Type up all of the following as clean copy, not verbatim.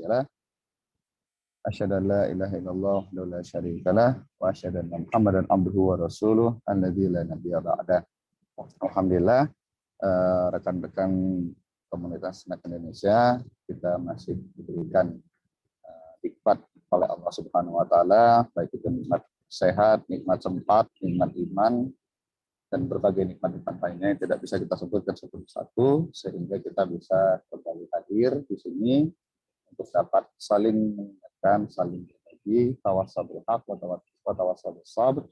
hadiya lah. Asyhadu an la ilaha illallah wa la syarika lah wa asyhadu anna Muhammadan abduhu wa rasuluh alladzi la nabiyya ba'dah. Alhamdulillah, rekan-rekan komunitas Snack Indonesia, kita masih diberikan nikmat oleh Allah Subhanahu wa taala, baik itu nikmat sehat, nikmat sempat, nikmat iman, dan berbagai nikmat-nikmat lainnya yang tidak bisa kita sebutkan satu persatu, sehingga kita bisa kembali hadir di sini untuk dapat saling mengingatkan, saling berbagi, tawassabil haq wa tawassabil sabr,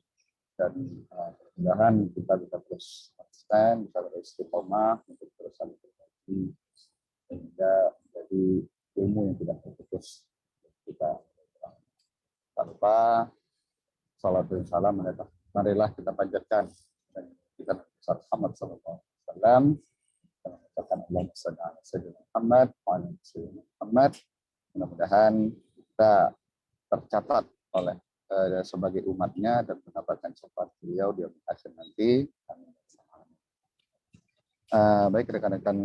dan mudah-mudahan kita bisa terus konsisten, bisa beristiqomah untuk terus saling berbagi, sehingga menjadi ilmu yang tidak terputus kita. Tanpa salat dan salam, marilah kita panjatkan dan kita besar Muhammad sallallahu alaihi wasallam, dan mengucapkan Allahumma shalli ala sayyidina Muhammad wa ala sayyidina Muhammad. Mudah-mudahan kita tercatat oleh sebagai umatnya dan mendapatkan syafaat beliau di akhir nanti. Baik rekan-rekan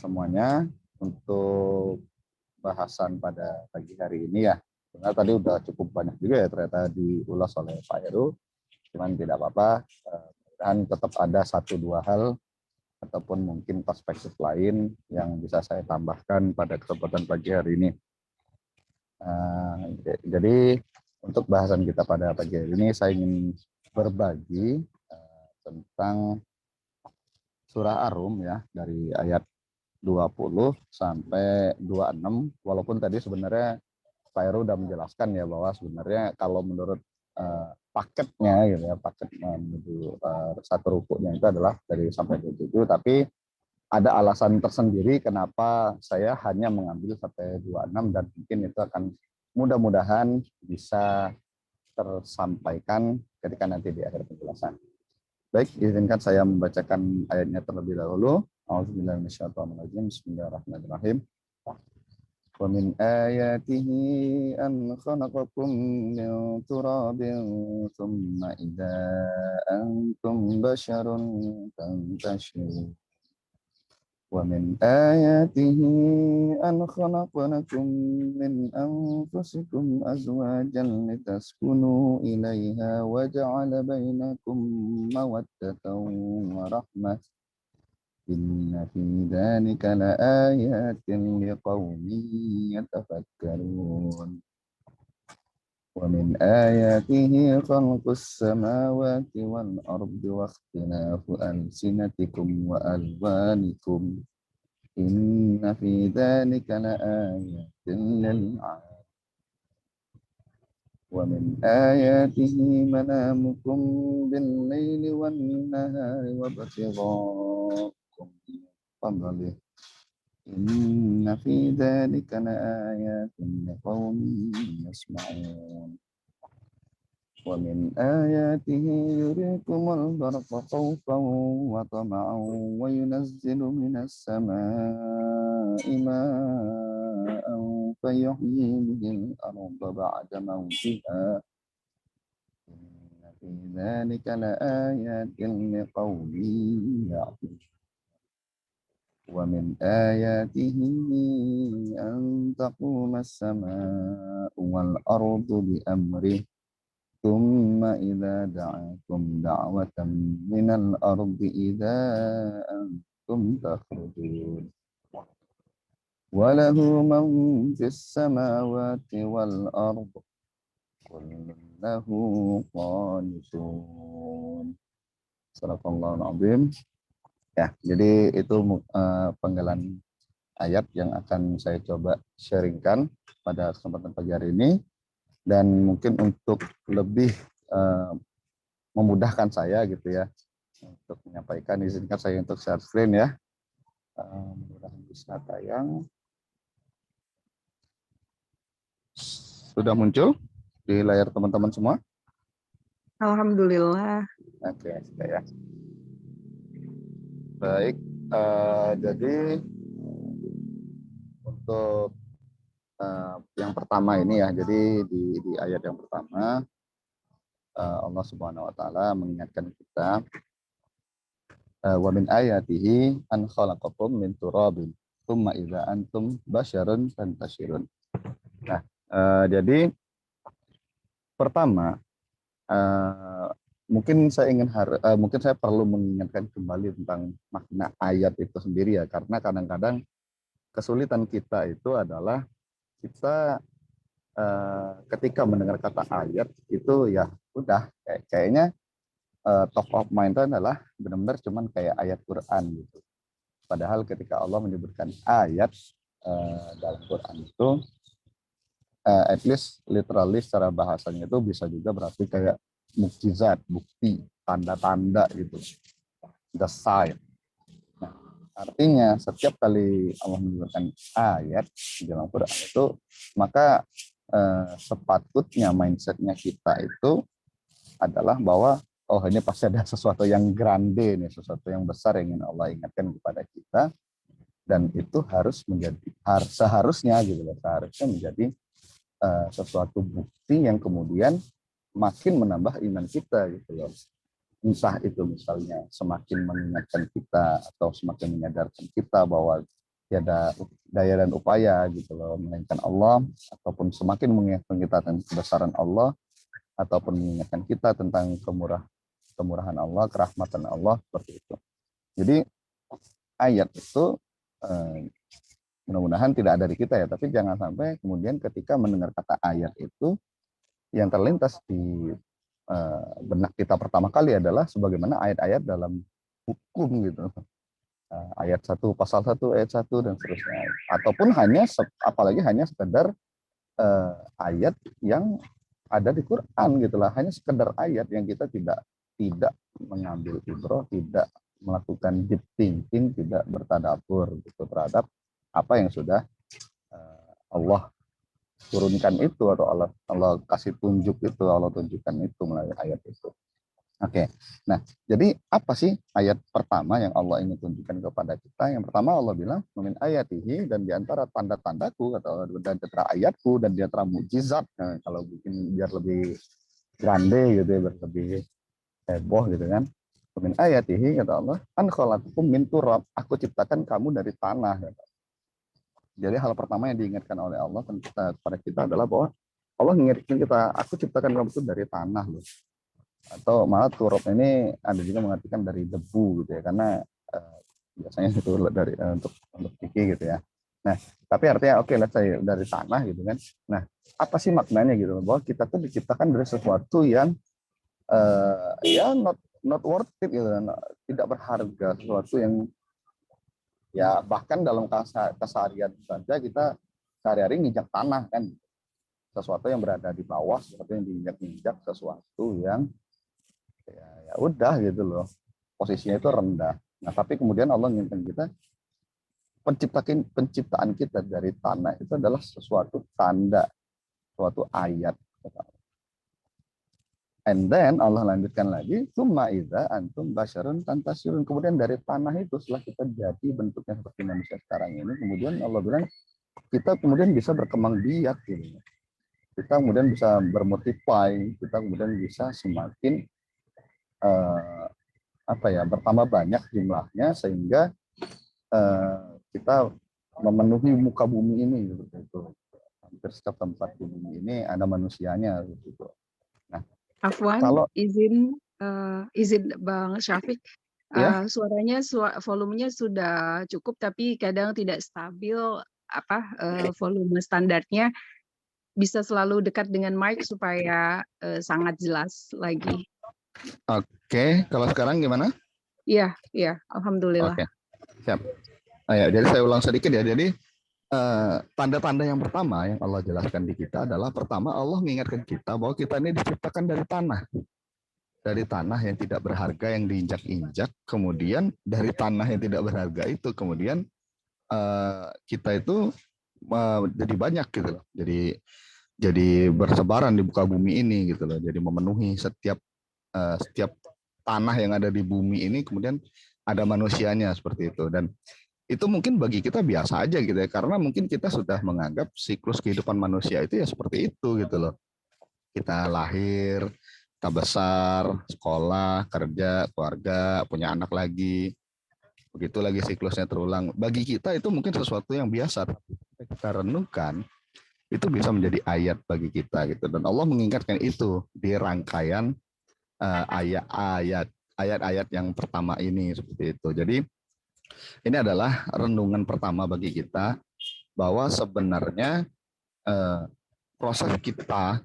semuanya, untuk bahasan pada pagi hari ini ya, karena tadi udah cukup banyak juga ya ternyata diulas oleh Pak Heru, cuman tidak apa-apa, mudah-mudahan tetap ada satu dua hal ataupun mungkin perspektif lain yang bisa saya tambahkan pada kesempatan pagi hari ini. Jadi untuk bahasan kita pada pagi hari ini, saya ingin berbagi tentang surah Ar-Rum ya, dari ayat 20 sampai 26, walaupun tadi sebenarnya Pak Heru udah menjelaskan ya bahwa sebenarnya kalau menurut paketnya gitu ya, paket menuju satu rukuknya itu adalah dari sampai 27, tapi ada alasan tersendiri kenapa saya hanya mengambil sampai 26, dan mungkin itu akan mudah-mudahan bisa tersampaikan ketika nanti di akhir penjelasan. Baik, izinkan saya membacakan ayatnya terlebih dahulu. A'udzubillahi minasyaitonirrajim. Bismillahirrahmanirrahim. Wa min ayatihi an khalaqakum min turabin thumma idza antum basharun tantashirun. Wa min ayatihi an khalaqnakum min anfusikum azwajan litaskunu ilaiha wa ja'ala bainakum mawaddatan wa rahmah. Inna fi dzalika laayatin liqaumin yatafakkarun. Wa min ayatihi khalqus samawati wal ardi wa ikhtilafu alsinatikum wa alwanikum. Inna fi dzalika laayatin lil 'alamin. Wa min ayatihi manamukum bil laili wan nahari wa ibtighaa'ukum min fadlih. Inna fi dzalika laayatin liqaumin yasma'un. Wa min ayatihi yuriikumul barqa khawfan wa tama'an wa yunazzilu minas samaa'i maa'an fayuhyi bihil arda ba'da mawtiha. Inna fi dzalika laayatin liqaumin ya'qilun. Wa min ayatihi an taquma as-samaa'u wal ardu bi amrihi thumma idza da'akum da'watan minal ardi idza antum takhrujun. Wa lahu man fis samawati wal ardi kullun lahu qanitun. Shadaqallahul azim. Ya, jadi itu penggalan ayat yang akan saya coba sharingkan pada kesempatan pagi hari ini, dan mungkin untuk lebih memudahkan saya gitu ya untuk menyampaikan, izinkan saya untuk share screen ya. Mudah-mudahan bisa tayang. Sudah muncul di layar teman-teman semua? Alhamdulillah. Oke, sudah ya. Baik, jadi untuk yang pertama ini ya, jadi di ayat yang pertama Allah Subhanahu wa taala mengingatkan kita, wa min ayatihi an khalaqakum min turabin. tsumma idza antum basyarun tantashirun. Nah, jadi pertama mungkin saya perlu mengingatkan kembali tentang makna ayat itu sendiri ya, karena kadang-kadang kesulitan kita itu adalah kita ketika mendengar kata ayat itu ya udah kayaknya top of mind itu adalah benar-benar cuman kayak ayat Quran gitu. Padahal ketika Allah menyebutkan ayat dalam Quran itu at least literally secara bahasanya itu bisa juga berarti kayak mukjizat, bukti, tanda-tanda gitu, the sign. Nah, artinya setiap kali Allah menyebutkan ayat di dalam Quran itu, maka sepatutnya mindsetnya kita itu adalah bahwa oh ini pasti ada sesuatu yang grande nih, sesuatu yang besar yang ingin Allah ingatkan kepada kita, dan itu harus menjadi seharusnya gitu loh, seharusnya menjadi sesuatu bukti yang kemudian makin menambah iman kita gitu loh. Entah itu misalnya semakin mengingatkan kita atau semakin menyadarkan kita bahwa tiada daya dan upaya gitu loh melainkan Allah, ataupun semakin mengingatkan kita tentang kebesaran Allah, ataupun mengingatkan kita tentang kemurahan Allah, kerahmatan Allah, seperti itu. Jadi ayat itu mudah-mudahan tidak ada di kita ya, tapi jangan sampai kemudian ketika mendengar kata ayat itu yang terlintas di benak kita pertama kali adalah sebagaimana ayat-ayat dalam hukum gitu. Ayat 1 pasal 1 ayat 1 dan seterusnya. Ataupun apalagi hanya sekedar ayat yang ada di Quran gitulah, hanya sekedar ayat yang kita tidak mengambil ibrah, tidak melakukan deep thinking, tidak bertadabur gitu terhadap apa yang sudah Allah turunkan itu, atau Allah kasih tunjuk itu, Allah tunjukkan itu melalui ayat itu. Oke. Nah, jadi apa sih ayat pertama yang Allah ingin tunjukkan kepada kita? Yang pertama Allah bilang min ayatihi, dan di antara tanda-tandaku atau dan di antara ayatku dan di antara mukjizat. Nah, kalau bikin biar lebih grande gitu ya, biar lebih heboh gitu kan. Min ayatihi kata Allah, an khalaqakum min turab, aku ciptakan kamu dari tanah. Kata. Jadi hal pertama yang diingatkan oleh Allah kepada kita adalah bahwa Allah mengingatkan kita, aku ciptakan kamu itu dari tanah loh. Atau malah turab ini ada juga mengartikan dari debu gitu ya, karena biasanya itu dari untuk fikih gitu ya. Nah, tapi artinya oke lah saya dari tanah gitu kan. Nah, apa sih maknanya gitu bahwa kita tuh diciptakan dari sesuatu yang ya not worth it gitu kan, tidak berharga, sesuatu yang ya bahkan dalam keseharian saja kita sehari-hari nginjak tanah kan, sesuatu yang berada di bawah, sesuatu yang diinjak-injak, sesuatu yang ya udah gitu loh, posisinya itu rendah. Nah, tapi kemudian Allah mengingatkan kita, penciptaan kita dari tanah itu adalah sesuatu tanda, suatu ayat. And then Allah lanjutkan lagi, tsumma idza antum basyarun tantashirun. Kemudian dari tanah itu setelah kita jadi bentuknya seperti manusia sekarang ini, kemudian Allah bilang kita kemudian bisa berkembang biak gitu. Kita kemudian bisa bermultiply, kita kemudian bisa semakin bertambah banyak jumlahnya sehingga kita memenuhi muka bumi ini gitu. Hampir setiap tempat di bumi ini ada manusianya gitu. Nah, Afwan, kalau izin Bang Syafiq, ya suaranya volumenya sudah cukup tapi kadang tidak stabil volume standarnya. Bisa selalu dekat dengan mic supaya sangat jelas lagi. Oke, kalau sekarang gimana? Iya, alhamdulillah. Oke, siap. Ya, jadi saya ulang sedikit ya. Jadi tanda-tanda yang pertama yang Allah jelaskan di kita adalah, pertama Allah mengingatkan kita bahwa kita ini diciptakan dari tanah yang tidak berharga yang diinjak-injak, kemudian dari tanah yang tidak berharga itu kemudian kita itu jadi banyak gitu loh, jadi bersebaran di muka bumi ini gitu loh, jadi memenuhi setiap tanah yang ada di bumi ini, kemudian ada manusianya seperti itu. Dan itu mungkin bagi kita biasa aja gitu ya, karena mungkin kita sudah menganggap siklus kehidupan manusia itu ya seperti itu gitu loh. Kita lahir, kita besar, sekolah, kerja, keluarga, punya anak lagi, begitu lagi siklusnya terulang. Bagi kita itu mungkin sesuatu yang biasa, tapi ketika kita renungkan itu bisa menjadi ayat bagi kita gitu. Dan Allah mengingatkan itu di rangkaian ayat-ayat yang pertama ini seperti itu. Jadi ini adalah renungan pertama bagi kita bahwa sebenarnya eh, proses kita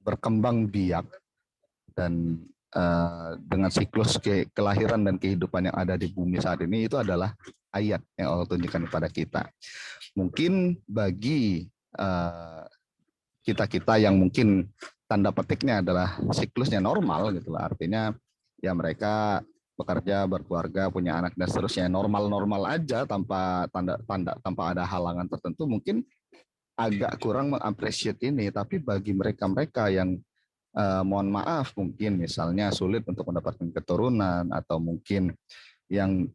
berkembang biak dan dengan siklus kelahiran dan kehidupan yang ada di bumi saat ini itu adalah ayat yang Allah tunjukkan kepada kita. Mungkin bagi kita-kita yang mungkin tanda petiknya adalah siklusnya normal gitu lah, artinya ya mereka bekerja, berkeluarga, punya anak dan seterusnya normal-normal aja tanpa tanpa ada halangan tertentu, mungkin agak kurang mengapresiasi ini. Tapi bagi mereka-mereka yang mohon maaf mungkin misalnya sulit untuk mendapatkan keturunan, atau mungkin yang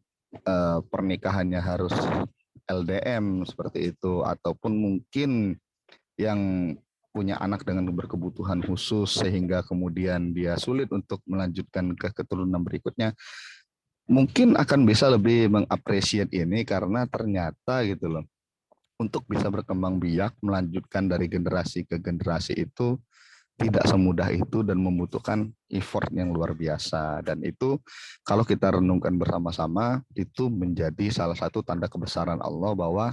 pernikahannya harus LDM seperti itu, ataupun mungkin yang punya anak dengan berkebutuhan khusus sehingga kemudian dia sulit untuk melanjutkan ke keturunan berikutnya, mungkin akan bisa lebih mengapresiasi ini karena ternyata gitu loh, untuk bisa berkembang biak melanjutkan dari generasi ke generasi itu tidak semudah itu dan membutuhkan effort yang luar biasa. Dan itu kalau kita renungkan bersama-sama, itu menjadi salah satu tanda kebesaran Allah bahwa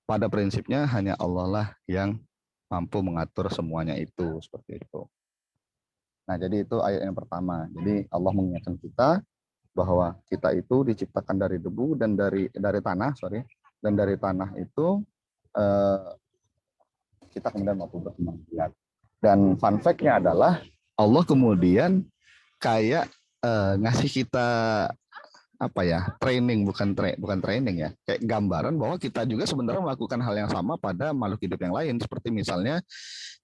pada prinsipnya hanya Allah lah yang mampu mengatur semuanya itu, seperti itu. Nah, jadi itu ayat yang pertama. Jadi Allah mengingatkan kita bahwa kita itu diciptakan dari debu dan dari tanah, dan dari tanah itu kita kemudian mampu berkembang biak. Dan fun fact-nya adalah Allah kemudian kayak ngasih kita apa ya, training, bukan training ya, kayak gambaran bahwa kita juga sebenarnya melakukan hal yang sama pada makhluk hidup yang lain. Seperti misalnya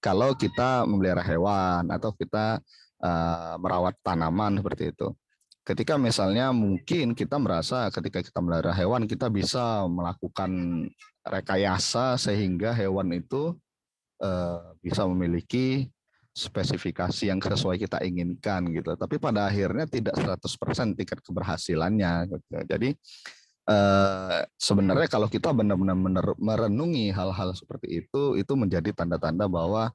kalau kita memelihara hewan atau kita merawat tanaman seperti itu. Ketika misalnya mungkin kita merasa ketika kita memelihara hewan kita bisa melakukan rekayasa sehingga hewan itu bisa memiliki spesifikasi yang sesuai kita inginkan gitu. Tapi pada akhirnya tidak 100% tingkat keberhasilannya gitu. Jadi sebenarnya kalau kita benar-benar merenungi hal-hal seperti itu menjadi tanda-tanda bahwa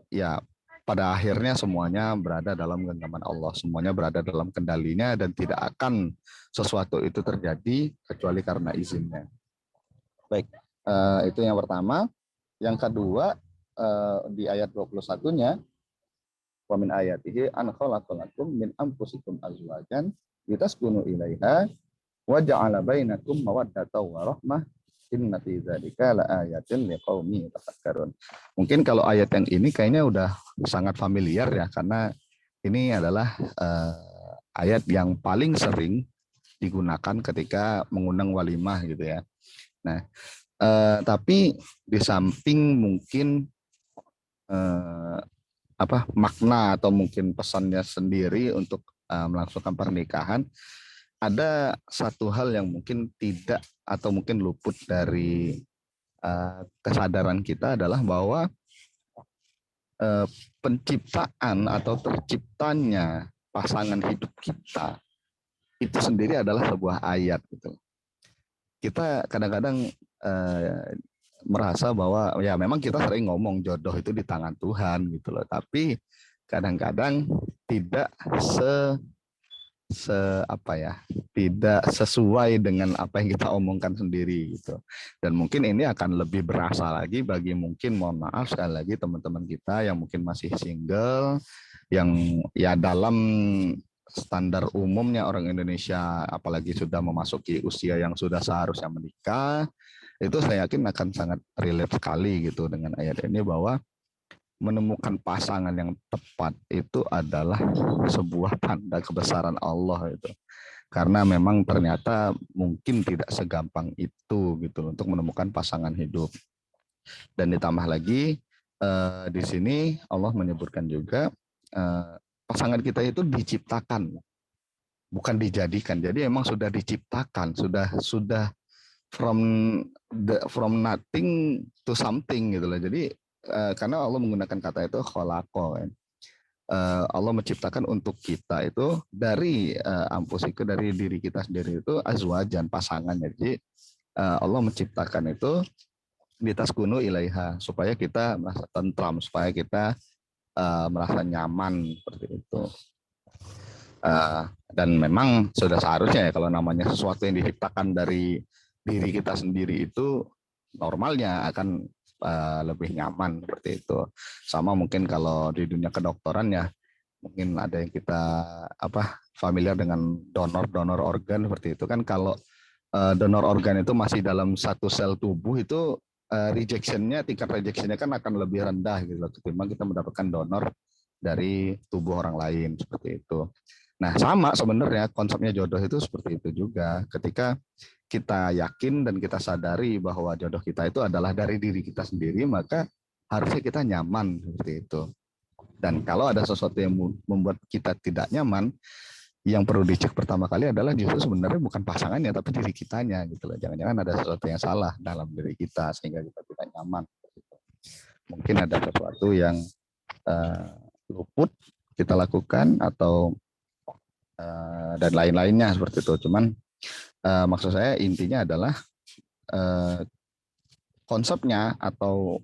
ya pada akhirnya semuanya berada dalam genggaman Allah, semuanya berada dalam kendalinya dan tidak akan sesuatu itu terjadi kecuali karena izinnya. Baik, itu yang pertama. Yang kedua, di ayat 21-nya, wa min ayatihi an khalaqalakum min anfusikum azwajan litaskunu ilaiha wa ja'ala bainakum mawaddatan wa rahmah inna fi dzalika laayatin liqaumi yatafakkarun. Mungkin kalau ayat yang ini kayaknya udah sangat familiar ya, karena ini adalah ayat yang paling sering digunakan ketika mengundang walimah gitu ya. Nah, tapi di samping mungkin makna atau mungkin pesannya sendiri untuk melangsungkan pernikahan, ada satu hal yang mungkin tidak atau mungkin luput dari kesadaran kita adalah bahwa penciptaan atau terciptanya pasangan hidup kita itu sendiri adalah sebuah ayat gitu. Kita kadang-kadang merasa bahwa ya memang kita sering ngomong jodoh itu di tangan Tuhan gitu loh, tapi kadang-kadang tidak tidak sesuai dengan apa yang kita omongkan sendiri gitu. Dan mungkin ini akan lebih berasa lagi bagi mungkin, mohon maaf sekali lagi, teman-teman kita yang mungkin masih single, yang ya dalam standar umumnya orang Indonesia apalagi sudah memasuki usia yang sudah seharusnya menikah, itu saya yakin akan sangat relate sekali gitu dengan ayat ini, bahwa menemukan pasangan yang tepat itu adalah sebuah tanda kebesaran Allah itu. Karena memang ternyata mungkin tidak segampang itu gitu untuk menemukan pasangan hidup. Dan ditambah lagi di sini Allah menyebutkan juga pasangan kita itu diciptakan, bukan dijadikan. Jadi memang sudah diciptakan, sudah from nothing to something gitu loh. Jadi karena Allah menggunakan kata itu kholaqo kan. Allah menciptakan untuk kita itu dari anfusikum, dari diri kita sendiri itu azwajan, pasangan. Jadi Allah menciptakan itu litaskunu ilaiha, supaya kita merasa tentram, supaya kita merasa nyaman seperti itu. Dan memang sudah seharusnya ya, kalau namanya sesuatu yang diciptakan dari diri kita sendiri itu normalnya akan lebih nyaman seperti itu. Sama mungkin kalau di dunia kedokteran ya, mungkin ada yang kita familiar dengan donor organ seperti itu kan. Kalau donor organ itu masih dalam satu sel tubuh itu tingkat rejectionnya kan akan lebih rendah gitu loh, ketimbang kita mendapatkan donor dari tubuh orang lain seperti itu. Nah, sama sebenarnya konsepnya jodoh itu seperti itu juga. Ketika kita yakin dan kita sadari bahwa jodoh kita itu adalah dari diri kita sendiri, maka harusnya kita nyaman seperti itu. Dan kalau ada sesuatu yang membuat kita tidak nyaman, yang perlu dicek pertama kali adalah justru sebenarnya bukan pasangannya, tapi diri kitanya gitu loh. Jangan-jangan ada sesuatu yang salah dalam diri kita sehingga kita tidak nyaman. Mungkin ada sesuatu yang luput kita lakukan atau dan lain-lainnya seperti itu. Cuman maksud saya intinya adalah konsepnya atau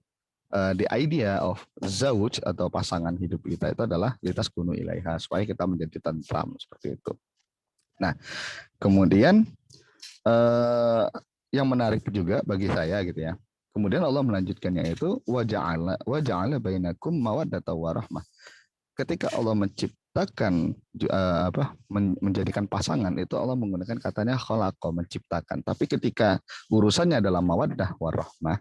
the idea of zauj atau pasangan hidup kita itu adalah litaskunu ilaiha, supaya kita menjadi tentram seperti itu. Nah, kemudian yang menarik juga bagi saya gitu ya. Kemudian Allah melanjutkannya itu wa ja'ala bainakum mawaddatan wa rahmah. Ketika Allah menciptakan menjadikan pasangan itu Allah menggunakan katanya khalaqa, menciptakan. Tapi ketika urusannya adalah mawaddah warahmah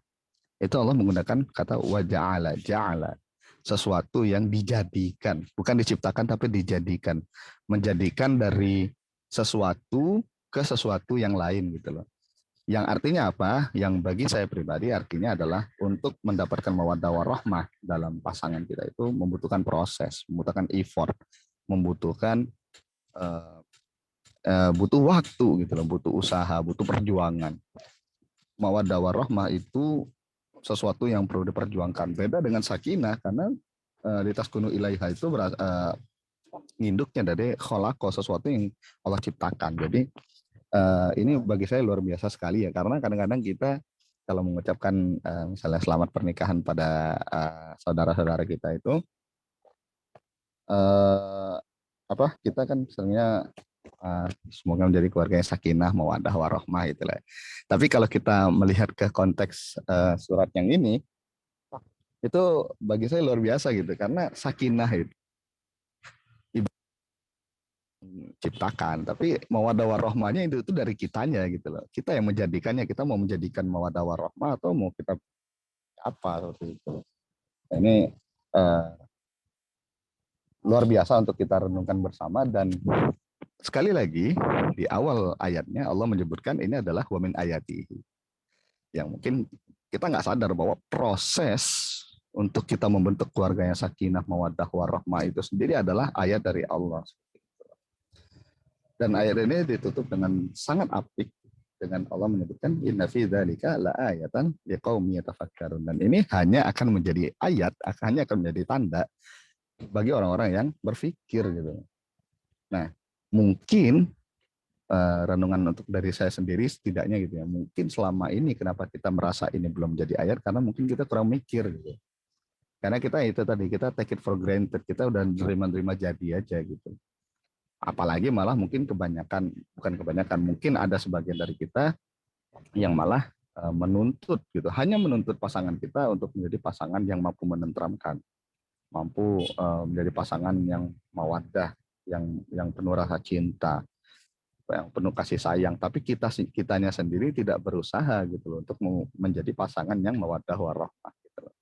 itu Allah menggunakan kata waja'ala, ja'ala, sesuatu yang dijadikan, bukan diciptakan tapi dijadikan, menjadikan dari sesuatu ke sesuatu yang lain gitu loh. Yang artinya apa? Yang bagi saya pribadi artinya adalah untuk mendapatkan mawaddah warahmah dalam pasangan kita itu membutuhkan proses, membutuhkan effort, membutuhkan butuh waktu gitu loh, butuh usaha, butuh perjuangan. Mawaddah warahmah itu sesuatu yang perlu diperjuangkan. Beda dengan sakinah, karena litaskunu ilaiha itu nginduknya dari khalaqa, sesuatu yang Allah ciptakan. Jadi ini bagi saya luar biasa sekali ya, karena kadang-kadang kita kalau mengucapkan misalnya selamat pernikahan pada saudara-saudara kita itu kita kan misalnya semoga menjadi keluarga yang sakinah mawaddah warahmah itulah. Tapi kalau kita melihat ke konteks surat yang ini itu bagi saya luar biasa gitu, karena sakinah itu ciptakan, tapi mawaddah warahmahnya itu dari kitanya gitu loh. Kita yang menjadikannya, kita mau menjadikan mawaddah warahmah atau mau kita apa seperti itu. Ini luar biasa untuk kita renungkan bersama. Dan sekali lagi di awal ayatnya Allah menyebutkan ini adalah wa min ayatihi, yang mungkin kita nggak sadar bahwa proses untuk kita membentuk keluarga yang sakinah mawaddah warahmah itu sendiri adalah ayat dari Allah. Dan ayat ini ditutup dengan sangat apik dengan Allah menyebutkan inna fi dzalika laayatan liqaumi yatafakkarun. Dan ini hanya akan menjadi ayat, hanya akan menjadi tanda bagi orang-orang yang berpikir gitu. Nah, mungkin renungan untuk dari saya sendiri setidaknya gitu ya. Mungkin selama ini kenapa kita merasa ini belum jadi ayat, karena mungkin kita kurang mikir gitu. Karena kita itu tadi, kita take it for granted, kita udah nerima-nerima jadi aja gitu. Apalagi malah mungkin mungkin ada sebagian dari kita yang malah menuntut gitu, hanya menuntut pasangan kita untuk menjadi pasangan yang mampu menenteramkan, mampu menjadi pasangan yang mawaddah, yang penuh rasa cinta, yang penuh kasih sayang, tapi kitanya sendiri tidak berusaha gitu loh untuk menjadi pasangan yang mawaddah warahmah gitu loh.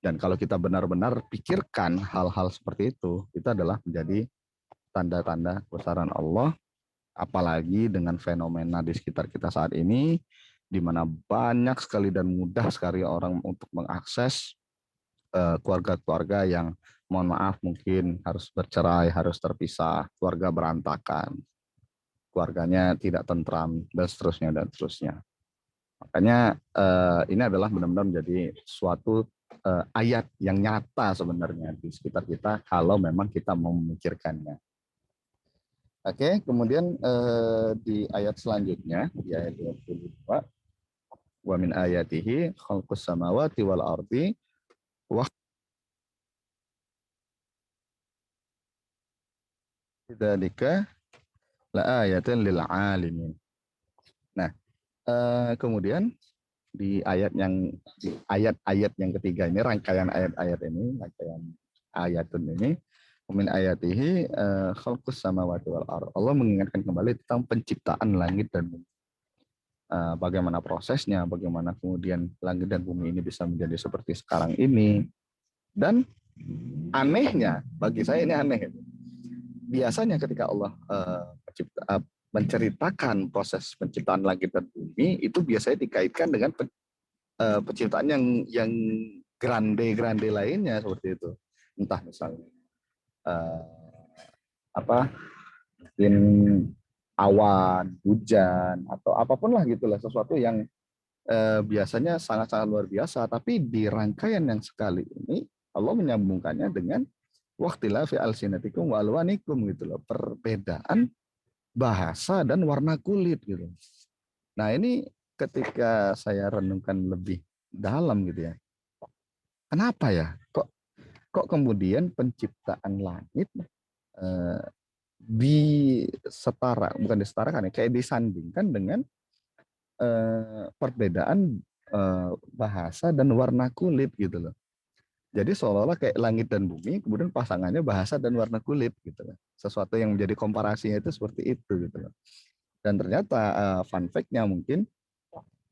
Dan kalau kita benar-benar pikirkan hal-hal seperti itu adalah menjadi tanda-tanda kebesaran Allah, apalagi dengan fenomena di sekitar kita saat ini, di mana banyak sekali dan mudah sekali orang untuk mengakses keluarga-keluarga yang mohon maaf mungkin harus bercerai, harus terpisah, keluarga berantakan, keluarganya tidak tentram, dan seterusnya dan seterusnya. Makanya ini adalah benar-benar menjadi suatu ayat yang nyata sebenarnya di sekitar kita kalau memang kita mau memikirkannya. Oke, kemudian di ayat selanjutnya, di ayat 22, wa min ayatihi khalqus samawati wal ardi wa dzalika la ayatin lil alimin. Nah, kemudian di ayat-ayat yang ketiga ini, rangkaian ayat-ayat ini, rangkaian ayatun ini, min ayatihi khalqus samawati wal ardh. Allah mengingatkan kembali tentang penciptaan langit dan bumi. Bagaimana prosesnya, bagaimana kemudian langit dan bumi ini bisa menjadi seperti sekarang ini. Dan anehnya, bagi saya ini aneh. Biasanya ketika Allah menceritakan proses penciptaan langit dan bumi, itu biasanya dikaitkan dengan penciptaan yang grande lainnya seperti itu. Entah misalnya mungkin awan, hujan, atau apapun lah gitulah, sesuatu yang biasanya sangat-sangat luar biasa. Tapi di rangkaian yang sekali ini Allah menyambungkannya dengan waqtilafi alsinatikum wa alwanikum gitu loh, perbedaan bahasa dan warna kulit gitu. Nah, ini ketika saya renungkan lebih dalam gitu ya. Kenapa ya? Kok kemudian penciptaan langit bukan disetarakan ya, kayak disandingkan dengan perbedaan bahasa dan warna kulit gitu loh. Jadi seolah-olah kayak langit dan bumi, kemudian pasangannya bahasa dan warna kulit gitu loh. Sesuatu yang menjadi komparasinya itu seperti itu gitu loh. Dan ternyata fun fact-nya mungkin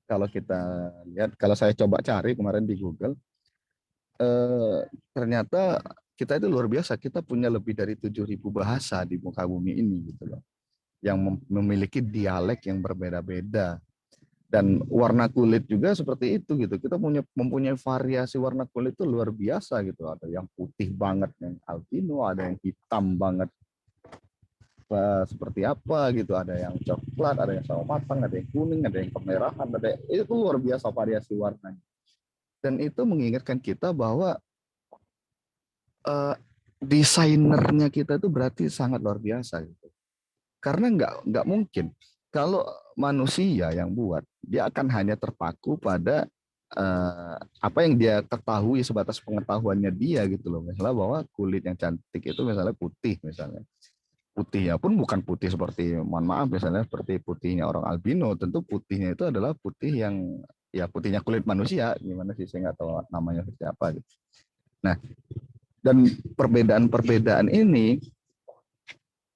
kalau kita lihat, kalau saya coba cari kemarin di Google, ternyata kita itu luar biasa. Kita punya lebih dari 7.000 bahasa di muka bumi ini gitu loh, yang memiliki dialek yang berbeda-beda. Dan warna kulit juga seperti itu gitu. Kita mempunyai variasi warna kulit itu luar biasa gitu. Ada yang putih banget, yang albino, ada yang hitam banget seperti apa gitu. Ada yang coklat, ada yang sawo matang, ada yang kuning, ada yang kemerahan, itu luar biasa variasi warnanya. Dan itu mengingatkan kita bahwa desainernya kita itu berarti sangat luar biasa gitu. Karena nggak mungkin kalau manusia yang buat, dia akan hanya terpaku pada apa yang dia ketahui sebatas pengetahuannya dia gitu loh. Misalnya bahwa kulit yang cantik itu misalnya putih misalnya. Putihnya pun bukan putih seperti, mohon maaf, misalnya seperti putihnya orang albino. Tentu putihnya itu adalah putih yang, ya putihnya kulit manusia. Gimana sih, saya nggak tahu namanya seperti apa gitu. Nah, dan perbedaan-perbedaan ini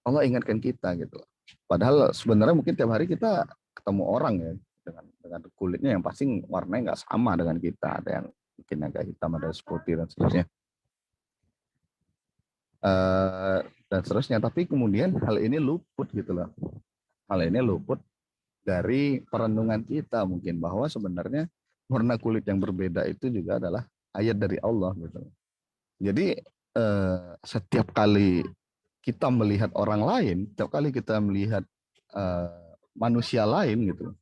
Allah ingatkan kita gitu. Padahal sebenarnya mungkin tiap hari kita ketemu orang ya dengan kulitnya yang pasti warnanya nggak sama dengan kita. Ada yang mungkin agak hitam, ada putih dan seterusnya. Dan seterusnya. Tapi kemudian hal ini luput gitu loh. Hal ini luput dari perenungan kita mungkin, bahwa sebenarnya warna kulit yang berbeda itu juga adalah ayat dari Allah gitu. Jadi setiap kali kita melihat orang lain, setiap kali kita melihat manusia lain gitu,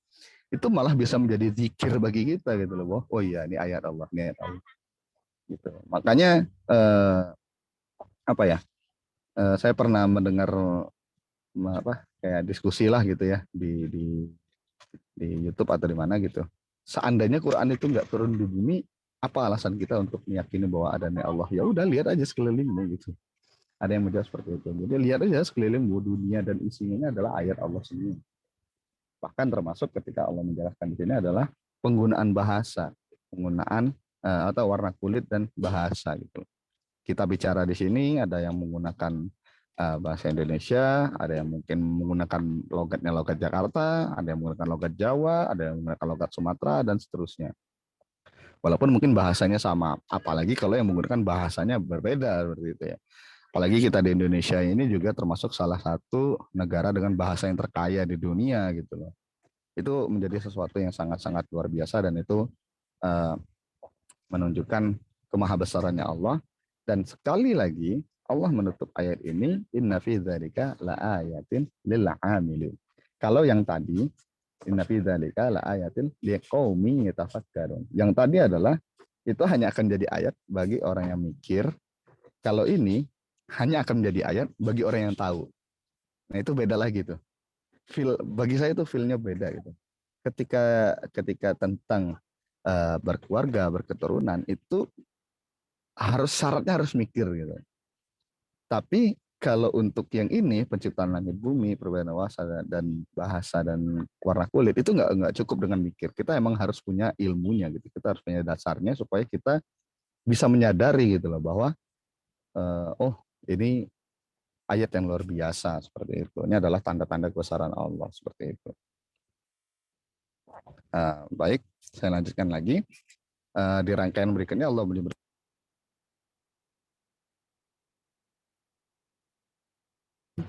itu malah bisa menjadi zikir bagi kita gitu loh. Oh iya, ini ayat Allah, ini ayat Allah. Gitu. Makanya saya pernah mendengar kayak diskusi lah gitu ya di YouTube atau di mana gitu. Seandainya Quran itu nggak turun di bumi, apa alasan kita untuk meyakini bahwa adanya Allah? Ya udah, lihat aja sekelilingmu gitu. Ada yang menjawab seperti itu. Jadi lihat aja sekelilingmu, dunia dan isinya adalah ayat Allah semua. Bahkan termasuk ketika Allah menjelaskan di sini adalah penggunaan bahasa, penggunaan atau warna kulit dan bahasa gitu. Kita bicara di sini ada yang menggunakan bahasa Indonesia, ada yang mungkin menggunakan logatnya logat Jakarta, ada yang menggunakan logat Jawa, ada yang menggunakan logat Sumatera dan seterusnya. Walaupun mungkin bahasanya sama, apalagi kalau yang menggunakan bahasanya berbeda seperti itu ya. Apalagi kita di Indonesia ini juga termasuk salah satu negara dengan bahasa yang terkaya di dunia gitu loh. Itu menjadi sesuatu yang sangat-sangat luar biasa, dan itu menunjukkan kemahabesarannya Allah. Dan sekali lagi Allah menutup ayat ini, inna fi dzalika laayatin lil amilin. Kalau yang tadi inna fi dzalika laayatin liqaumin yatafakkarun, yang tadi adalah itu hanya akan jadi ayat bagi orang yang mikir. Kalau ini hanya akan menjadi ayat bagi orang yang tahu. Nah itu beda lagi tuh. Bagi saya itu feel-nya beda gitu. Ketika tentang berkeluarga, berketurunan itu syaratnya harus mikir gitu. Tapi kalau untuk yang ini penciptaan langit bumi, perbedaan bahasa dan bahasa dan warna kulit itu nggak cukup dengan mikir. Kita emang harus punya ilmunya gitu. Kita harus punya dasarnya supaya kita bisa menyadari gitu loh bahwa oh ini ayat yang luar biasa seperti itu. Ini adalah tanda-tanda kebesaran Allah seperti itu. Baik, saya lanjutkan lagi. Di rangkaian berikutnya Allah menyebut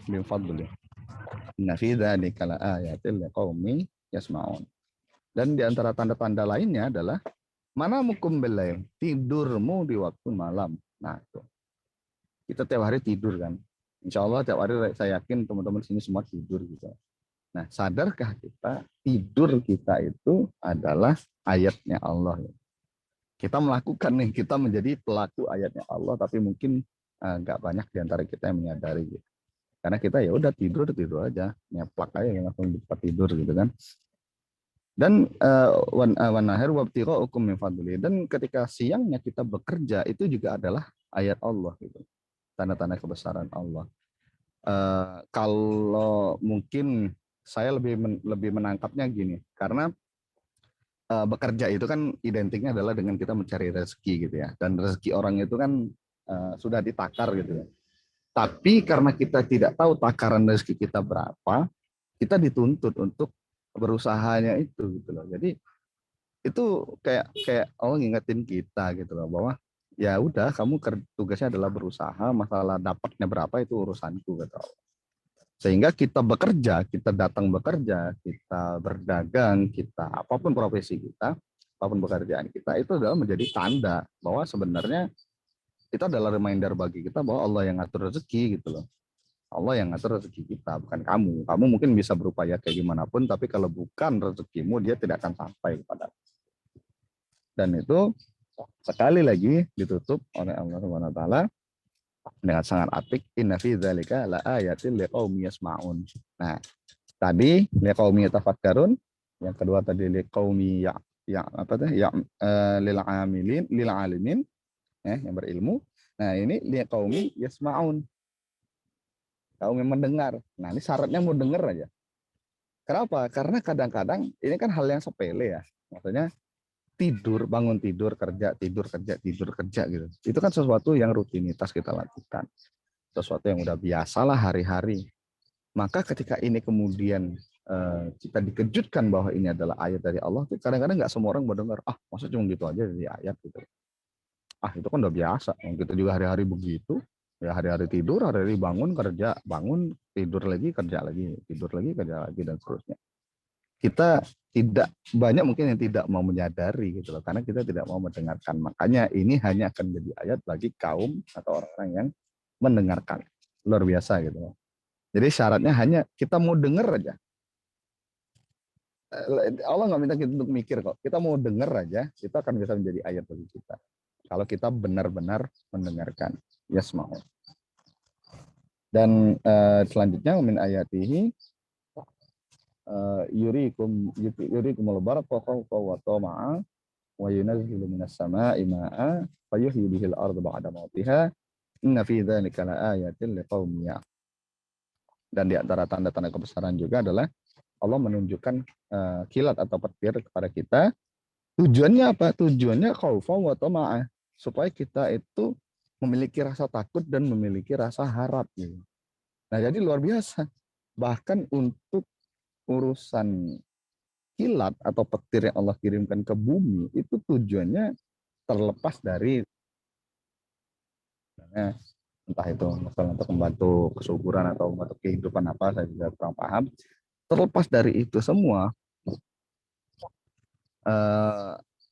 min fadli. Inna fi dzalika laayatil liqaumi yasmaun. Dan di antara tanda-tanda lainnya adalah mana mukum belail, tidurmu di waktu malam. Nah, itu. Kita tiap hari tidur kan. Insya Allah tiap hari saya yakin teman-teman sini semua tidur gitu. Nah, sadarkah kita tidur kita itu adalah ayatnya Allah. Kita melakukan nih, kita menjadi pelaku ayatnya Allah, tapi mungkin nggak banyak di antara kita yang menyadari gitu. Karena kita ya udah tidur aja, nyeplak aja langsung di tempat tidur gitu kan. Dan dan ketika siangnya kita bekerja itu juga adalah ayat Allah gitu. Tanda-tanda kebesaran Allah. Kalau mungkin saya lebih menangkapnya gini, karena bekerja itu kan identiknya adalah dengan kita mencari rezeki gitu ya, dan rezeki orang itu kan sudah ditakar gitu ya. Tapi karena kita tidak tahu takaran rezeki kita berapa, kita dituntut untuk berusahanya itu gitu loh. Jadi itu kayak Allah ngingetin kita gitu loh bahwa ya udah kamu tugasnya adalah berusaha, masalah dapatnya berapa itu urusanku gitu. Sehingga kita bekerja, kita datang bekerja, kita berdagang, kita apapun profesi kita, apapun pekerjaan kita, itu adalah menjadi tanda bahwa sebenarnya itu adalah reminder bagi kita bahwa Allah yang ngatur rezeki gitu loh. Allah yang ngatur rezeki kita, bukan kamu. Kamu mungkin bisa berupaya kayak gimana pun, tapi kalau bukan rezekimu, dia tidak akan sampai kepada. Dan itu sekali lagi ditutup oleh Allah Subhanahu wa taala dengan sangat apik, inna fi dzalika laayatil liqaumi yasmaun. Nah, tadi liqaumi yatafakkarun, yang kedua tadi liqaumi ya apa tuh? Ya lil alimin yang berilmu. Nah, ini liqaumi yasmaun. Kaum yang mendengar. Nah, ini syaratnya mau dengar aja. Kenapa? Karena kadang-kadang ini kan hal yang sepele ya. Maksudnya tidur, bangun tidur, kerja, tidur, kerja, tidur, kerja gitu. Itu kan sesuatu yang rutinitas kita lakukan. Sesuatu yang udah biasalah hari-hari. Maka ketika ini kemudian kita dikejutkan bahwa ini adalah ayat dari Allah, kadang-kadang nggak semua orang mau dengar, masa cuma gitu aja dari ayat gitu. Itu kan udah biasa. Yang kita juga hari-hari begitu. Ya hari-hari tidur, hari-hari bangun, kerja, bangun, tidur lagi, kerja lagi, tidur lagi, kerja lagi, dan seterusnya. Kita tidak banyak mungkin yang tidak mau menyadari gitu loh, karena kita tidak mau mendengarkan. Makanya ini hanya akan menjadi ayat bagi kaum atau orang-orang yang mendengarkan. Luar biasa gitu loh. Jadi syaratnya hanya kita mau dengar aja. Allah nggak minta kita untuk mikir kok. Kita mau dengar aja, itu akan bisa menjadi ayat bagi kita. Kalau kita benar-benar mendengarkan. Yasma'u. Dan selanjutnya min ayatihi yurikumul barqa khawfa wa tama'a wa yunazzilu minas sama'i ma'a fayuhyi bihil arda ba'da mautiha inna fi dzalika laayatin liqaumin ya'lamun. Dan di antara tanda-tanda kebesaran juga adalah Allah menunjukkan kilat atau petir kepada kita. Tujuannya apa? Tujuannya khawfa wa tama'a, supaya kita itu memiliki rasa takut dan memiliki rasa harap gitu. Nah, jadi luar biasa. Bahkan untuk urusan kilat atau petir yang Allah kirimkan ke bumi, itu tujuannya terlepas dari entah itu masalah untuk membantu kesuburan atau membantu kehidupan apa, saya juga kurang paham. Terlepas dari itu semua,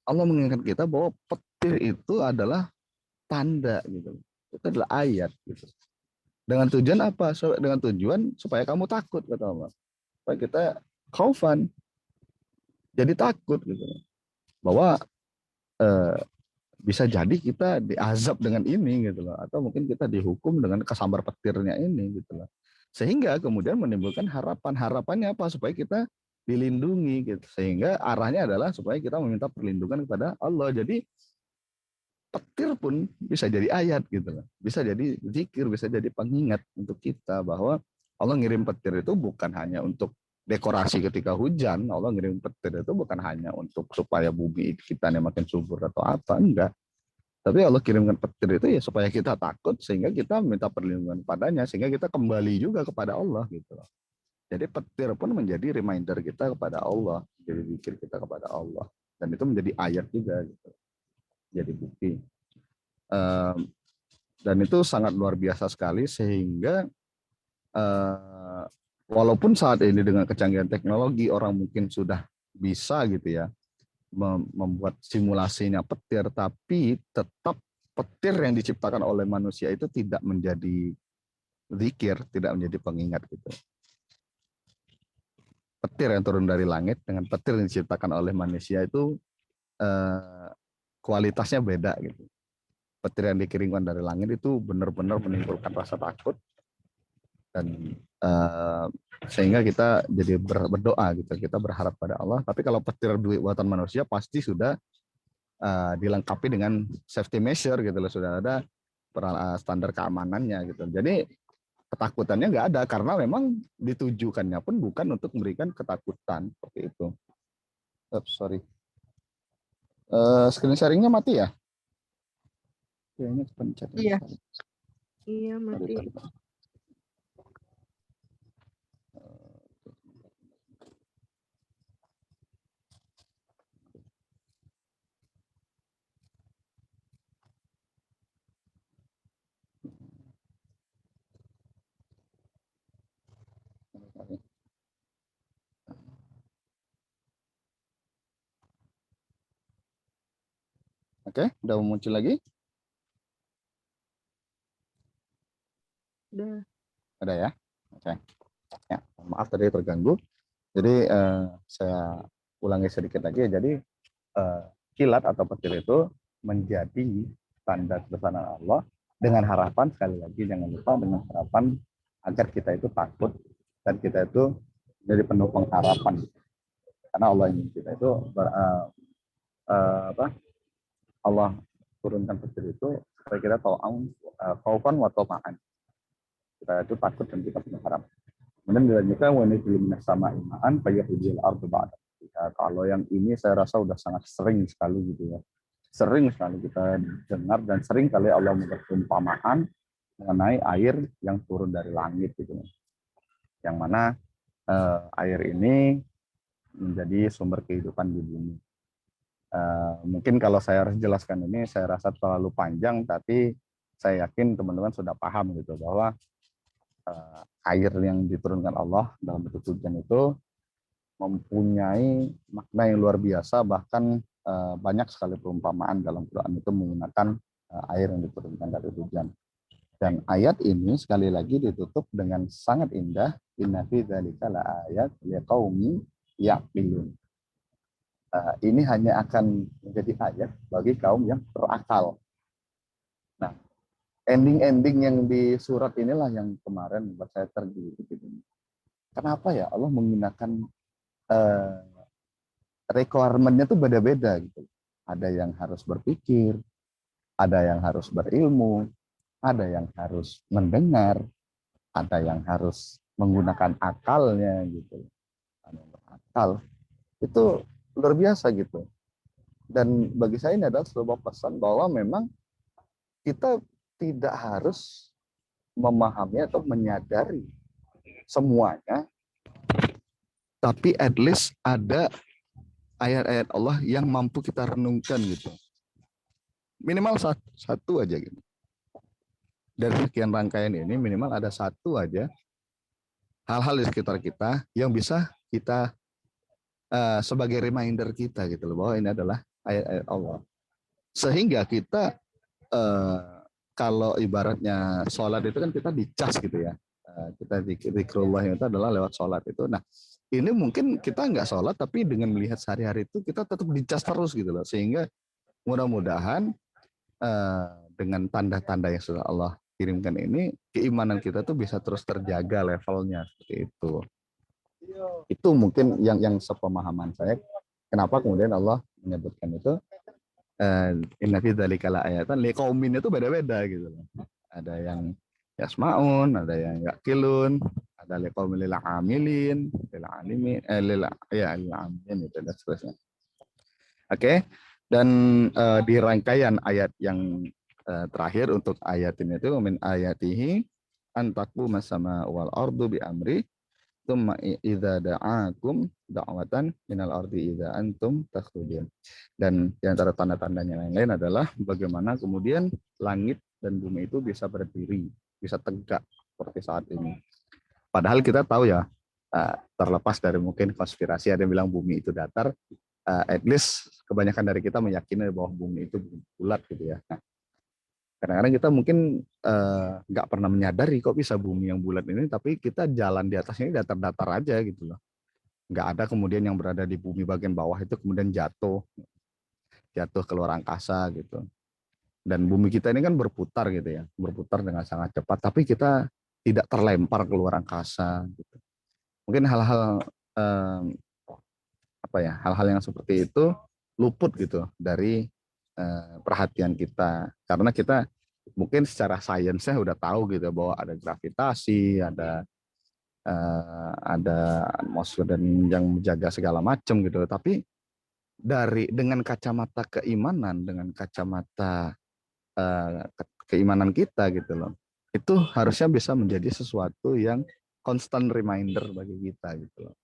Allah mengingatkan kita bahwa petir itu adalah tanda gitu. Itu adalah ayat gitu. Dengan tujuan apa? Dengan tujuan supaya kamu takut kata Allah. Supaya kita khaufan. Jadi takut gitu. Bahwa bisa jadi kita diazab dengan ini gitu loh, atau mungkin kita dihukum dengan kesambar petirnya ini gitu loh. Sehingga kemudian menimbulkan harapan. Harapannya apa? Supaya kita dilindungi gitu. Sehingga arahnya adalah supaya kita meminta perlindungan kepada Allah. Jadi petir pun bisa jadi ayat gitu loh. Bisa jadi zikir, bisa jadi pengingat untuk kita bahwa Allah ngirim petir itu bukan hanya untuk dekorasi ketika hujan. Allah ngirim petir itu bukan hanya untuk supaya bumi kita makin subur atau apa, enggak. Tapi Allah kirimkan petir itu ya supaya kita takut, sehingga kita minta perlindungan padanya, sehingga kita kembali juga kepada Allah gitu loh. Jadi petir pun menjadi reminder kita kepada Allah, jadi zikir kita kepada Allah, dan itu menjadi ayat juga gitu, jadi bukti. Dan itu sangat luar biasa sekali, sehingga walaupun saat ini dengan kecanggihan teknologi orang mungkin sudah bisa gitu ya membuat simulasinya petir, tapi tetap petir yang diciptakan oleh manusia itu tidak menjadi zikir, tidak menjadi pengingat gitu. Petir yang turun dari langit dengan petir yang diciptakan oleh manusia itu kualitasnya beda gitu. Petir yang dikirimkan dari langit itu benar-benar menimbulkan rasa takut, dan sehingga kita jadi berdoa gitu, kita berharap pada Allah. Tapi kalau petir buatan manusia pasti sudah dilengkapi dengan safety measure gitu loh, sudah ada standar keamanannya gitu. Jadi ketakutannya nggak ada, karena memang ditujukannya pun bukan untuk memberikan ketakutan seperti itu. Sorry, screen sharingnya mati ya? Kayaknya pencet. Iya. Iya, mati. Oke, udah muncul lagi? Udah. Ada ya? Oke. Ya, maaf tadi terganggu. Jadi saya ulangi sedikit lagi. Jadi kilat atau petir itu menjadi tanda kebesaran Allah, dengan harapan, sekali lagi jangan lupa, dengan harapan agar kita itu takut dan kita itu jadi penuh pengharapan. Karena Allah ingin kita itu Allah turunkan petir itu supaya kita tahu khaufan wa tama'an. Kita itu takut dan kita penuh harap. Kemudian dilanjutkan wa nuzulun minas sama'i ma'an fayahyil ardu ba'da. Kalau yang ini saya rasa udah sangat sering sekali gitu ya. Sering sekali kita dengar dan sering kali Allah membuat perumpamaan mengenai air yang turun dari langit gitu. Yang mana air ini menjadi sumber kehidupan di bumi. Mungkin kalau saya harus jelaskan ini saya rasa terlalu panjang, tapi saya yakin teman-teman sudah paham gitu bahwa air yang diturunkan Allah dalam bentuk hujan itu mempunyai makna yang luar biasa. Bahkan banyak sekali perumpamaan dalam Quran itu menggunakan air yang diturunkan dari hujan. Dan ayat ini sekali lagi ditutup dengan sangat indah, inna fi dzalika laayat liqaumin yaqilun. Ini hanya akan menjadi ayat bagi kaum yang berakal. Nah, ending-ending yang di surat inilah yang kemarin membuat saya tergelitik. Kenapa ya Allah menggunakan requirement-nya tuh beda-beda gitu. Ada yang harus berpikir, ada yang harus berilmu, ada yang harus mendengar, ada yang harus menggunakan akalnya gitu. Ada yang berakal. Itu luar biasa gitu. Dan bagi saya ini adalah sebuah pesan bahwa memang kita tidak harus memahami atau menyadari semuanya, tapi at least ada ayat-ayat Allah yang mampu kita renungkan gitu. Minimal satu aja gitu. Dari sekian rangkaian ini minimal ada satu aja hal-hal di sekitar kita yang bisa kita sebagai reminder kita gitu loh, bahwa ini adalah ayat-ayat Allah. Sehingga kita kalau ibaratnya sholat itu kan kita dicas gitu ya. Kita zikrullah itu adalah lewat sholat itu. Nah, ini mungkin kita nggak sholat, tapi dengan melihat sehari-hari itu kita tetap dicas terus gitu loh. Sehingga mudah-mudahan dengan tanda-tanda yang sudah Allah kirimkan ini, keimanan kita tuh bisa terus terjaga levelnya seperti itu. Itu mungkin yang sepemahaman saya. Kenapa kemudian Allah menyebutkan itu inna fi dzalika laayatan liqaumin, itu beda-beda gitu loh. Ada yang yasmaun, ada yang yaqilun, ada liqaumin lil amilin, lil alimin, lil amilin itu dan seterusnya. Oke. Dan di rangkaian ayat yang terakhir untuk ayat ini itu min ayatihi antaku masama wal ardu bi amri tsumma idza da'akum da'watan minal ardi idza antum takhrujun. Dan di antara tanda-tandanya yang lain adalah bagaimana kemudian langit dan bumi itu bisa berdiri, bisa tegak seperti saat ini. Padahal kita tahu ya, terlepas dari mungkin konspirasi ada yang bilang bumi itu datar, at least kebanyakan dari kita meyakini bahwa bumi itu bulat gitu ya. Nah, kadang-kadang kita mungkin nggak pernah menyadari kok bisa bumi yang bulat ini, tapi kita jalan di atasnya ini datar-datar aja gitu loh. Nggak ada kemudian yang berada di bumi bagian bawah itu kemudian jatuh ke luar angkasa gitu. Dan bumi kita ini kan berputar gitu ya, berputar dengan sangat cepat, tapi kita tidak terlempar ke luar angkasa gitu. Mungkin hal-hal hal-hal yang seperti itu luput gitu dari perhatian kita, karena kita mungkin secara sainsnya udah tahu gitu bahwa ada gravitasi, ada atmosfer dan yang menjaga segala macam gitu. Tapi dengan kacamata keimanan, dengan kacamata keimanan kita gitu loh, itu harusnya bisa menjadi sesuatu yang constant reminder bagi kita gitu loh.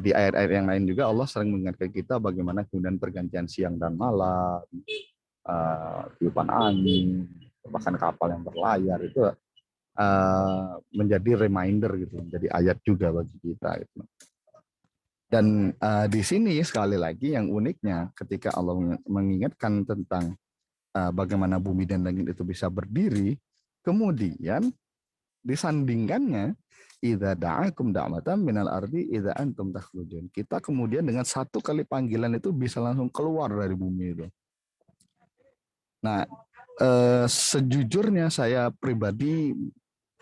Di ayat-ayat yang lain juga Allah sering mengingatkan kita bagaimana kemudian pergantian siang dan malam, tiupan angin, bahkan kapal yang berlayar itu menjadi reminder gitu, menjadi ayat juga bagi kita gitu. Dan di sini sekali lagi yang uniknya ketika Allah mengingatkan tentang bagaimana bumi dan langit itu bisa berdiri, kemudian disandingkannya idza da'akum da'watan minal ardi idza antum takhrujun. Kita kemudian dengan satu kali panggilan itu bisa langsung keluar dari bumi itu. Nah, sejujurnya saya pribadi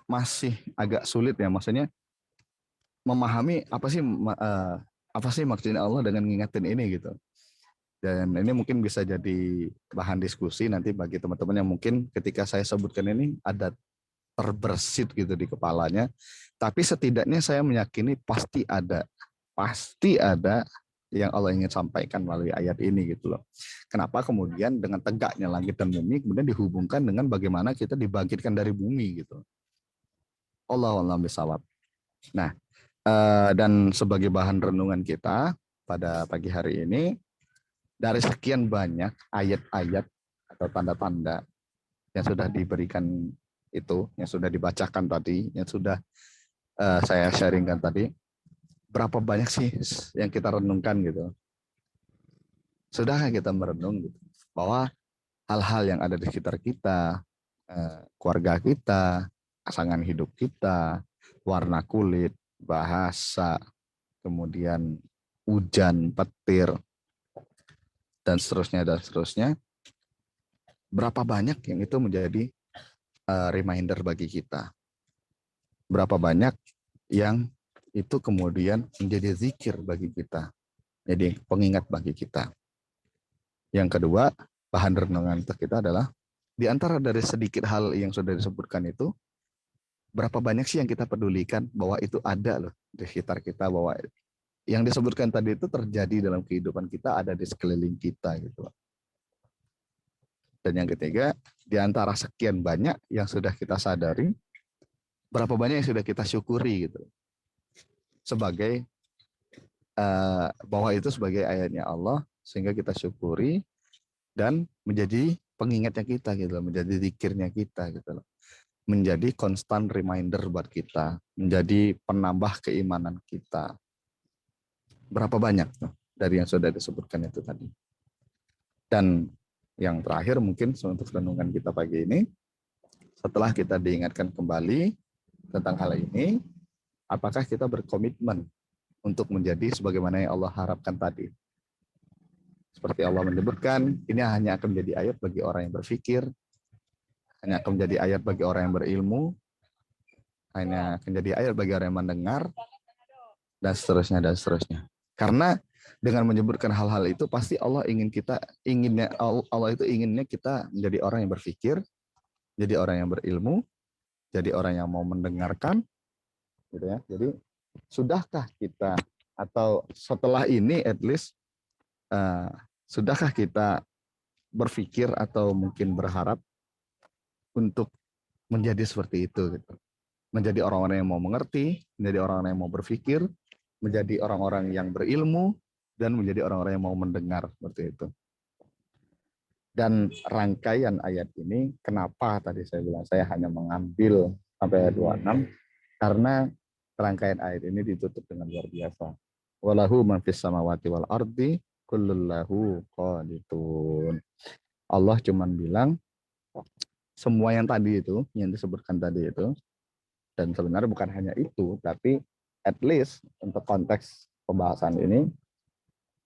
masih agak sulit ya, maksudnya memahami apa sih maksudnya Allah dengan ngingetin ini gitu. Dan ini mungkin bisa jadi bahan diskusi nanti bagi teman-teman yang mungkin ketika saya sebutkan ini ada terbersit gitu di kepalanya. Tapi setidaknya saya meyakini pasti ada yang Allah ingin sampaikan melalui ayat ini gitu loh. Kenapa kemudian dengan tegaknya langit dan bumi kemudian dihubungkan dengan bagaimana kita dibangkitkan dari bumi gitu. Allahu a'lam bishawab. Nah, dan sebagai bahan renungan kita pada pagi hari ini, dari sekian banyak ayat-ayat atau tanda-tanda yang sudah diberikan itu, yang sudah dibacakan tadi, yang sudah saya sharingkan tadi, berapa banyak sih yang kita renungkan gitu? Sudahkah kita merenung gitu, bahwa hal-hal yang ada di sekitar kita, keluarga kita, pasangan hidup kita, warna kulit, bahasa, kemudian hujan, petir, dan seterusnya, berapa banyak yang itu menjadi reminder bagi kita? Berapa banyak yang itu kemudian menjadi zikir bagi kita, jadi pengingat bagi kita? Yang kedua, bahan renungan untuk kita adalah di antara dari sedikit hal yang sudah disebutkan itu, berapa banyak sih yang kita pedulikan bahwa itu ada loh di sekitar kita, bahwa yang disebutkan tadi itu terjadi dalam kehidupan kita, ada di sekeliling kita gitu. Dan yang ketiga, di antara sekian banyak yang sudah kita sadari, berapa banyak yang sudah kita syukuri gitu, sebagai bahwa itu sebagai ayatnya Allah, sehingga kita syukuri dan menjadi pengingatnya kita gitu loh, menjadi zikirnya kita gitu loh, menjadi constant reminder buat kita, menjadi penambah keimanan kita. Berapa banyak tuh dari yang sudah disebutkan itu tadi. Dan yang terakhir mungkin untuk renungan kita pagi ini, setelah kita diingatkan kembali tentang hal ini, apakah kita berkomitmen untuk menjadi sebagaimana yang Allah harapkan tadi? Seperti Allah menyebutkan, ini hanya akan menjadi ayat bagi orang yang berpikir, hanya akan menjadi ayat bagi orang yang berilmu, hanya akan menjadi ayat bagi orang yang mendengar, dan seterusnya dan seterusnya. Karena dengan menyebutkan hal-hal itu pasti Allah inginnya kita menjadi orang yang berpikir, jadi orang yang berilmu, jadi orang yang mau mendengarkan, gitu ya. Jadi sudahkah kita atau setelah ini at least sudahkah kita berpikir atau mungkin berharap untuk menjadi seperti itu gitu. Menjadi orang-orang yang mau mengerti, menjadi orang-orang yang mau berpikir, menjadi orang-orang yang berilmu, dan menjadi orang-orang yang mau mendengar seperti itu. Dan rangkaian ayat ini, kenapa tadi saya bilang saya hanya mengambil sampai ayat 26, karena rangkaian ayat ini ditutup dengan luar biasa. Walahu man fis samawati wal ardi kullullahu qanitun. Allah cuman bilang semua yang tadi itu, yang disebutkan tadi itu, dan sebenarnya bukan hanya itu, tapi at least untuk konteks pembahasan ini,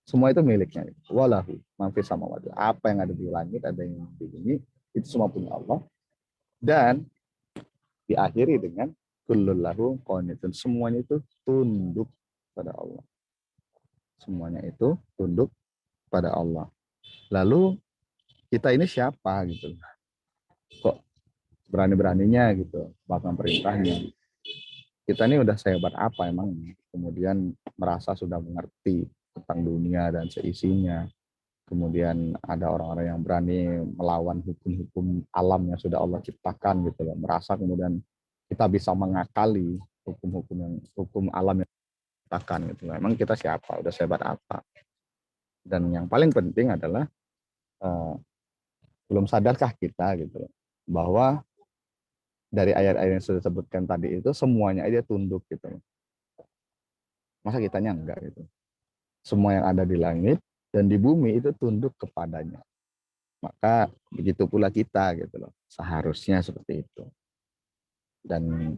semua itu miliknya. Walahu man fis samawati. Apa yang ada di langit, ada yang di bumi, itu semua punya Allah. Dan diakhiri dengan kullullahu qanitun. Semuanya itu tunduk pada Allah. Semuanya itu tunduk pada Allah. Lalu kita ini siapa gitu? Kok berani-beraninya gitu bahkan perintahnya? Kita ini udah sehebat apa emang? Kemudian merasa sudah mengerti tentang dunia dan seisinya. Kemudian ada orang-orang yang berani melawan hukum-hukum alam yang sudah Allah ciptakan gitu loh. Merasa kemudian kita bisa mengakali hukum alam yang diciptakan gitu loh. Emang kita siapa? Udah sehebat apa? Dan yang paling penting adalah belum sadarkah kita gitu loh, bahwa dari ayat-ayat yang sudah disebutkan tadi itu semuanya aja tunduk gitu loh. Masa kitanya enggak gitu. Semua yang ada di langit dan di bumi itu tunduk kepadanya. Maka begitu pula kita gitu loh. Seharusnya seperti itu. Dan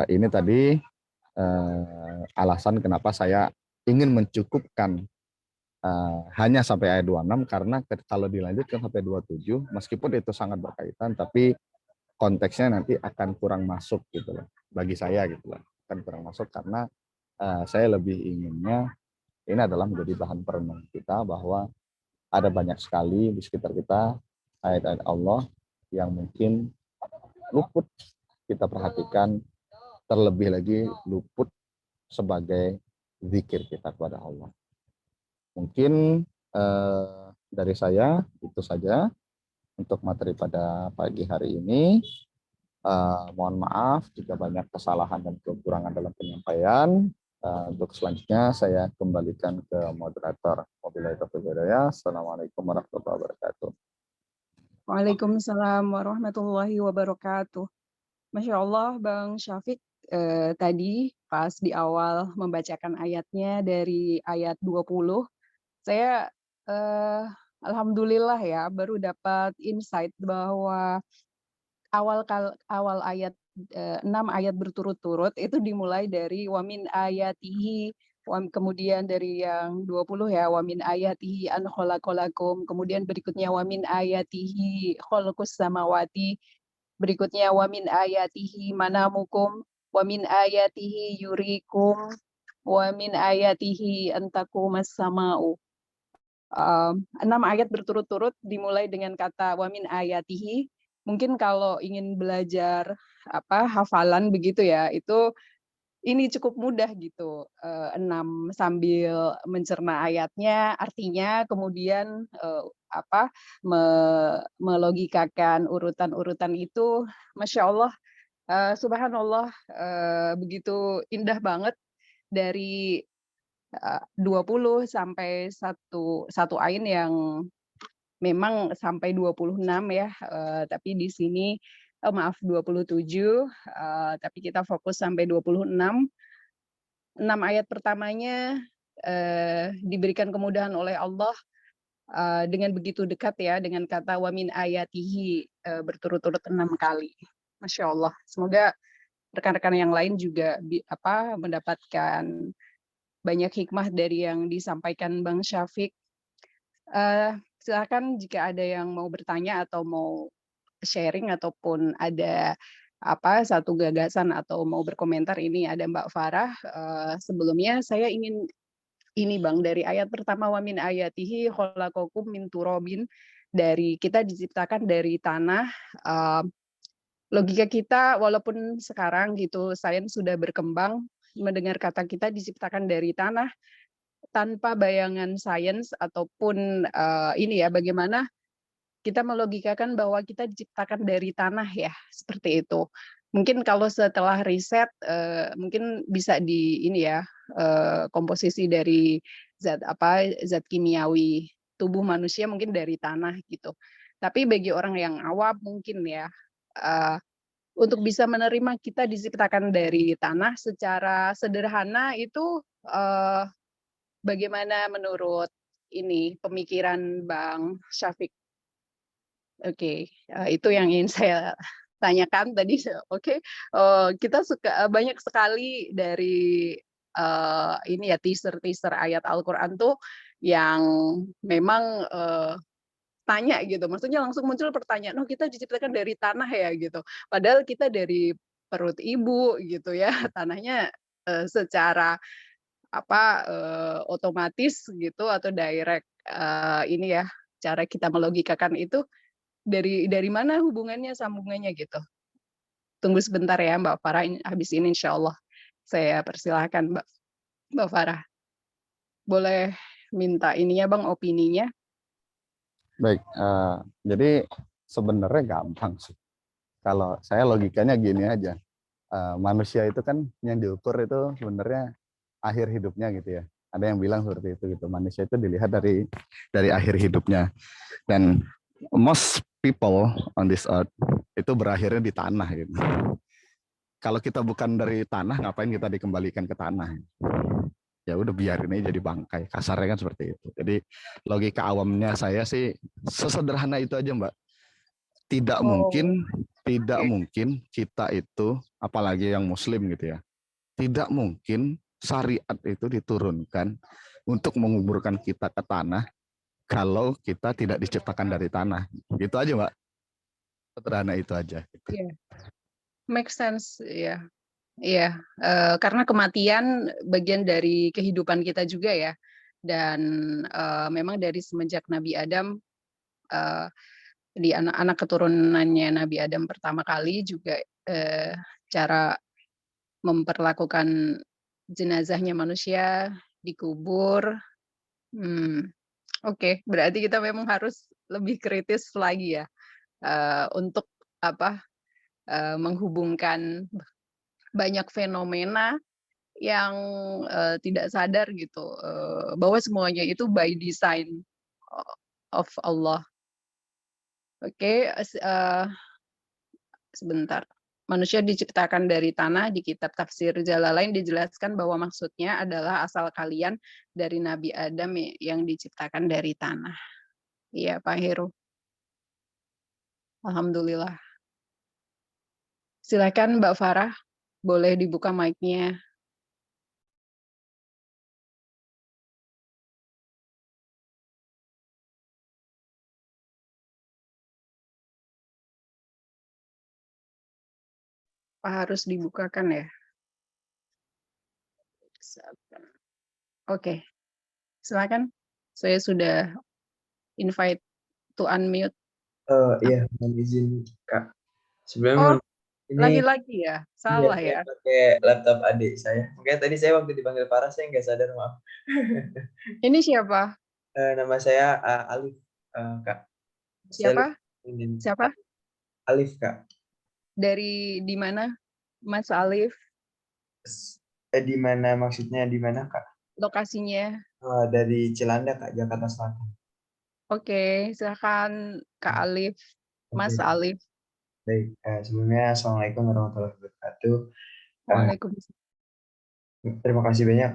ini tadi alasan kenapa saya ingin mencukupkan hanya sampai ayat 26 karena kalau dilanjutkan sampai 27 meskipun itu sangat berkaitan tapi konteksnya nanti akan kurang masuk gitu loh. Bagi saya gitu loh. Akan kurang masuk karena saya lebih inginnya ini adalah menjadi bahan perenung kita bahwa ada banyak sekali di sekitar kita ayat-ayat Allah yang mungkin luput kita perhatikan, terlebih lagi luput sebagai zikir kita kepada Allah. Mungkin dari saya itu saja untuk materi pada pagi hari ini. Mohon maaf jika banyak kesalahan dan kekurangan dalam penyampaian. Untuk selanjutnya saya kembalikan ke moderator. Wabillahi taufiq wal hidayah. Assalamualaikum warahmatullahi wabarakatuh. Waalaikumsalam warahmatullahi wabarakatuh. Masya Allah, Bang Syafiq tadi pas di awal membacakan ayatnya dari ayat 20, saya alhamdulillah ya baru dapat insight bahwa awal ayat 6 ayat berturut-turut itu dimulai dari wamin ayatihi, kemudian dari yang 20 ya wamin ayatihi an khalaqalakum, kemudian berikutnya wamin ayatihi khalqus samawati, berikutnya wamin ayatihi manamukum, wamin ayatihi yurikum, wamin ayatihi antakumas samau. 6 ayat berturut-turut dimulai dengan kata wamin ayatihi. Mungkin kalau ingin belajar hafalan begitu ya, itu ini cukup mudah gitu. 6 sambil mencerna ayatnya, artinya, kemudian melogikakan urutan-urutan itu, Masya Allah, subhanallah, begitu indah banget dari 20 sampai satu ain yang memang sampai 26 ya, tapi di sini maaf 27, tapi kita fokus sampai 26. 6 ayat pertamanya diberikan kemudahan oleh Allah dengan begitu dekat ya, dengan kata wa min ayatihi berturut-turut 6 kali. Masya Allah. Semoga rekan-rekan yang lain juga mendapatkan banyak hikmah dari yang disampaikan Bang Syafiq. Silakan jika ada yang mau bertanya atau mau sharing ataupun ada satu gagasan atau mau berkomentar, ini ada Mbak Farah. Sebelumnya saya ingin ini Bang, dari ayat pertama, wa min ayatihi khalaqakum min turabin, dari kita diciptakan dari tanah. Logika kita walaupun sekarang gitu sains sudah berkembang, mendengar kata kita diciptakan dari tanah, tanpa bayangan sains ataupun ini ya, bagaimana kita melogikakan bahwa kita diciptakan dari tanah ya, seperti itu. Mungkin kalau setelah riset, mungkin bisa di ini ya, komposisi dari zat kimiawi tubuh manusia mungkin dari tanah gitu. Tapi bagi orang yang awam mungkin ya, untuk bisa menerima kita diciptakan dari tanah secara sederhana itu, bagaimana menurut ini pemikiran Bang Syafiq? Oke, itu yang ingin saya tanyakan tadi. Oke, kita banyak sekali dari ini ya teaser-teaser ayat Al-Qur'an tuh yang memang tanya gitu, maksudnya langsung muncul pertanyaan, "Oh, kita diciptakan dari tanah ya?" gitu. Padahal kita dari perut ibu gitu ya, tanahnya secara otomatis gitu atau direct, ini ya, cara kita melogikakan itu dari mana hubungannya, sambungannya gitu? Tunggu sebentar ya Mbak Farah, habis ini insyaallah saya persilahkan Mbak Farah. Boleh minta ininya Bang, opininya? Baik, jadi sebenarnya gampang sih. Kalau saya logikanya gini aja, manusia itu kan yang diukur itu sebenarnya akhir hidupnya gitu ya. Ada yang bilang seperti itu gitu. Manusia itu dilihat dari akhir hidupnya. Dan most people on this earth itu berakhirnya di tanah gitu. Kalau kita bukan dari tanah, ngapain kita dikembalikan ke tanah? Ya udah biarin aja jadi bangkai. Kasarnya kan seperti itu. Jadi logika awamnya saya sih sesederhana itu aja, Mbak. Tidak Oh, mungkin kita itu, apalagi yang Muslim gitu ya, tidak mungkin syariat itu diturunkan untuk menguburkan kita ke tanah kalau kita tidak diciptakan dari tanah. Gitu aja, Mbak. Sederhana itu aja. iya, make sense, iya. Iya, karena kematian bagian dari kehidupan kita juga ya, dan, memang dari semenjak Nabi Adam, eee, di anak-anak keturunannya Nabi Adam pertama kali juga, cara memperlakukan jenazahnya manusia dikubur. Oke, berarti kita memang harus lebih kritis lagi ya, untuk menghubungkan banyak fenomena yang, tidak sadar gitu, bahwa semuanya itu by design of Allah. Oke, sebentar. Manusia diciptakan dari tanah, di kitab tafsir Jalalain dijelaskan bahwa maksudnya adalah asal kalian dari Nabi Adam yang diciptakan dari tanah. Iya, Pak Heru. Alhamdulillah. Silakan Mbak Farah, boleh dibuka mic-nya. Harus dibukakan ya? Oke, silakan. Saya sudah invite to unmute. Iya, mohon izin Kak. Sebenarnya Oh, ini laki-laki ya? iya, Salah saya ya? pakai laptop adik saya. Makanya tadi saya waktu dipanggil Farah saya nggak sadar, maaf. Ini siapa? Nama saya Alif, Kak. Saya Siapa? ingin Siapa? Alif, Kak. Di mana, Mas Alif? Di mana maksudnya di mana, Kak? Lokasinya? Dari Cilandak, Kak, Jakarta Selatan. Oke, silakan Kak Alif, Mas Oke, Alif. baik. Sebelumnya Assalamualaikum warahmatullahi wabarakatuh. Eh, Waalaikumsalam. Terima kasih banyak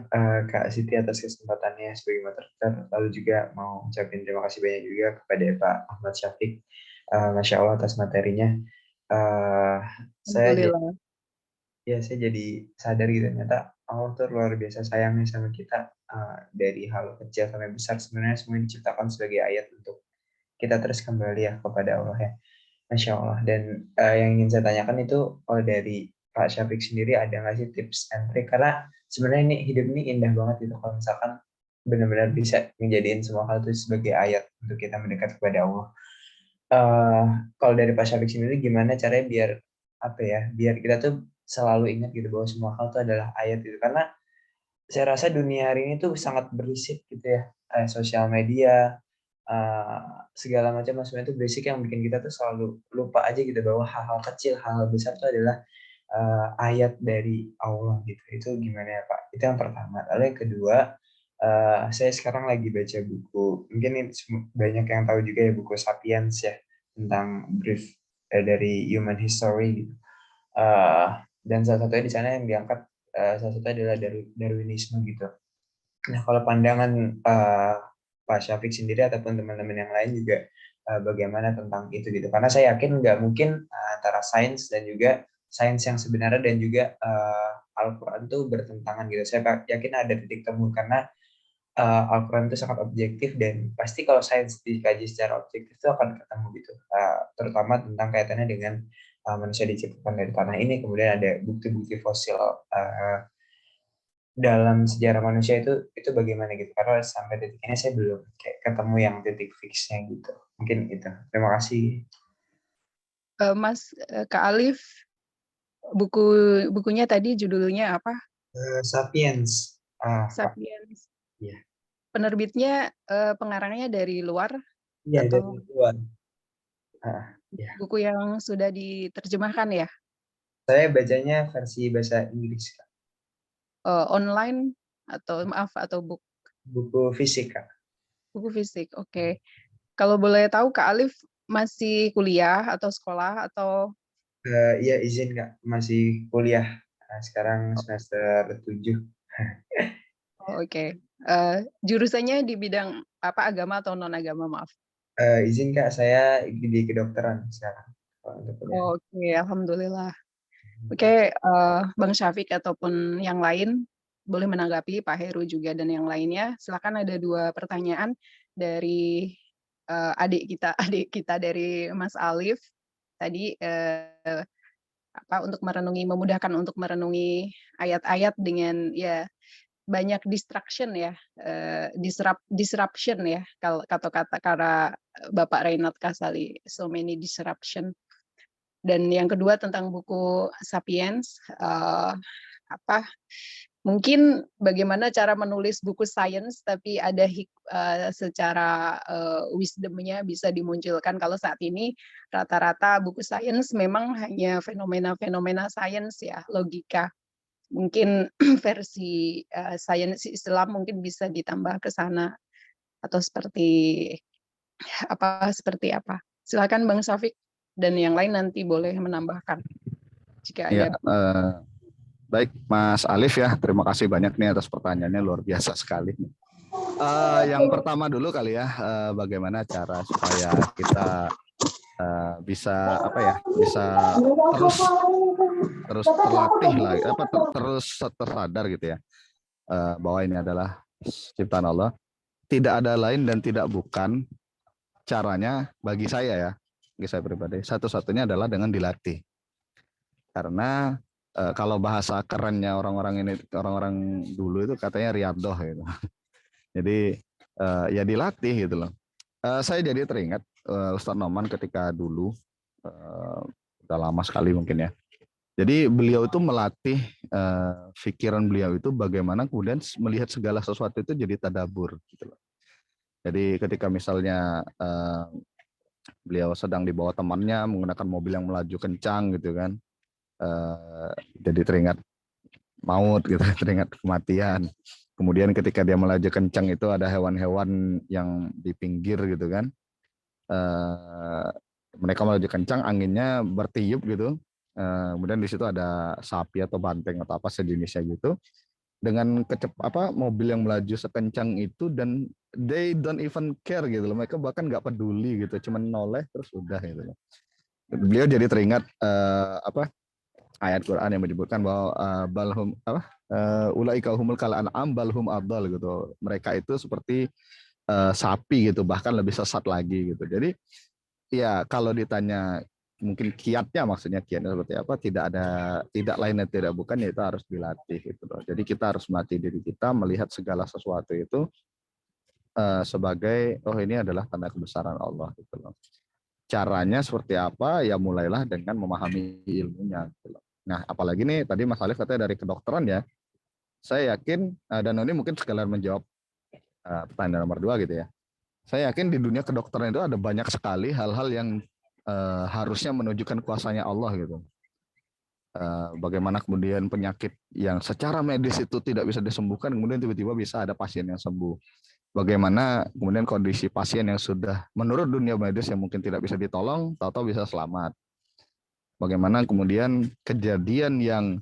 Kak Siti atas kesempatannya sebagai moderator. Lalu juga mau ucapin terima kasih banyak juga kepada Pak Ahmad Syafiq. Masya Allah atas materinya. Eh, saya jadi Alhamdulillah. saya jadi sadar gitu ternyata Allah tuh luar biasa sayangnya sama kita, dari hal kecil sampai besar sebenarnya semua diciptakan sebagai ayat untuk kita terus kembali ya kepada Allah ya. Masya Allah. Dan yang ingin saya tanyakan itu kalau dari Pak Syafiq sendiri ada nggak sih tips and trick? Karena sebenarnya ini hidup ini indah banget gitu kalau misalkan benar-benar bisa menjadiin semua hal itu sebagai ayat untuk kita mendekat kepada Allah. Eh, Kalau dari Pak Syafiq sendiri gimana caranya biar apa ya? Biar kita tuh selalu ingat gitu bahwa semua hal itu adalah ayat gitu. Karena saya rasa dunia hari ini tuh sangat berisik gitu ya. Sosial media, eh, segala macam semuanya itu berisik yang bikin kita tuh selalu lupa aja gitu bahwa hal-hal kecil, hal-hal besar itu adalah ayat dari Allah gitu. Itu gimana ya Pak? Itu yang pertama. Lalu yang kedua, saya sekarang lagi baca buku, mungkin ini banyak yang tahu juga ya buku Sapiens ya, tentang brief dari human history gitu. Dan salah satunya di sana yang diangkat, salah satunya adalah Darwinisme gitu. Nah, kalau pandangan Pak Syafiq sendiri ataupun teman-teman yang lain juga bagaimana tentang itu gitu? Karena saya yakin nggak mungkin antara sains dan juga sains yang sebenarnya dan juga Al-Quran itu bertentangan gitu. Saya yakin ada titik temu karena Al-Quran itu sangat objektif dan pasti kalau sains dikaji secara objektif itu akan ketemu gitu. Terutama tentang kaitannya dengan manusia diciptakan dari tanah ini, kemudian ada bukti-bukti fosil dalam sejarah manusia itu bagaimana gitu, karena sampai detik ini saya belum kayak ketemu yang titik fixnya gitu. Mungkin itu. Terima kasih. Kak Alif, bukunya tadi judulnya apa? Sapiens. Pak. Sapiens. Iya. Penerbitnya pengarangnya dari luar Iya, dari atau luar. Ya. buku yang sudah diterjemahkan ya? Saya bacanya versi bahasa Inggris, Kak. Online atau Buku fisik, Kak. buku fisik. Oke. Kalau boleh tahu Kak Alif masih kuliah atau sekolah atau Iya, izin Kak, masih kuliah. Sekarang semester 7. oke. Jurusannya di bidang apa, agama atau non agama, maaf? Izin Kak, saya di kedokteran sekarang. Untuk kuliah. Oke, alhamdulillah. Oke, Bang Syafiq ataupun yang lain boleh menanggapi, Pak Heru juga dan yang lainnya. Silakan, ada 2 pertanyaan dari adik kita dari Mas Alif tadi, untuk memudahkan untuk merenungi ayat-ayat dengan ya banyak distraction ya, disruption ya, kalau kata karena Bapak Reinhard Kasali, so many disruption. Dan yang kedua tentang buku Sapiens, mungkin bagaimana cara menulis buku sains tapi ada secara wisdom-nya bisa dimunculkan. Kalau saat ini rata-rata buku sains memang hanya fenomena-fenomena sains ya, logika. Mungkin versi sains Islam mungkin bisa ditambah ke sana atau seperti apa. Silakan Bang Syafiq dan yang lain nanti boleh menambahkan jika Ya, ada. baik Mas Alif ya, terima kasih banyak nih atas pertanyaannya, luar biasa sekali. Yang pertama dulu kali ya, bagaimana cara supaya kita bisa bisa terus terlatih lah, terus tersadar gitu ya, bahwa ini adalah ciptaan Allah, tidak ada lain dan tidak bukan caranya bagi saya pribadi, satu-satunya adalah dengan dilatih. Karena kalau bahasa kerennya orang-orang dulu itu katanya riyadhah gitu. Jadi ya dilatih gitu loh. Saya jadi teringat Ustadz Noman ketika dulu, udah lama sekali mungkin ya. Jadi beliau itu melatih pikiran beliau itu bagaimana kemudian melihat segala sesuatu itu jadi tadabur gitu loh. Jadi ketika misalnya beliau sedang dibawa temannya menggunakan mobil yang melaju kencang gitu kan, jadi teringat maut gitu, teringat kematian. Kemudian ketika dia melaju kencang itu ada hewan-hewan yang di pinggir gitu kan, mereka melaju kencang, anginnya bertiup gitu. Kemudian di situ ada sapi atau banteng atau apa sejenisnya gitu. Dengan mobil yang melaju sekencang itu dan they don't even care gitu loh. Mereka bahkan nggak peduli gitu, cuman noleh terus udah gitu loh. Beliau jadi teringat ayat Quran yang menyebutkan bahwa balhum apa ulaika humul kal an'am balhum adal gitu. Mereka itu seperti sapi gitu, bahkan lebih sesat lagi gitu. Jadi ya kalau ditanya mungkin kiatnya, maksudnya kiatnya seperti apa, tidak lain dan tidak bukan yaitu harus dilatih gitu loh. Jadi kita harus melatih diri kita melihat segala sesuatu itu sebagai oh ini adalah tanda kebesaran Allah gitu loh. Caranya seperti apa? Ya mulailah dengan memahami ilmunya gitu loh. Nah, apalagi nih tadi Mas Alif katanya dari kedokteran ya. Saya yakin dan ini mungkin sekalian menjawab pertanyaan nomor 2 gitu ya. Saya yakin di dunia kedokteran itu ada banyak sekali hal-hal yang harusnya menunjukkan kuasanya Allah gitu. Bagaimana kemudian penyakit yang secara medis itu tidak bisa disembuhkan, kemudian tiba-tiba bisa ada pasien yang sembuh. Bagaimana kemudian kondisi pasien yang sudah menurut dunia medis yang mungkin tidak bisa ditolong, tahu-tahu bisa selamat. Bagaimana kemudian kejadian yang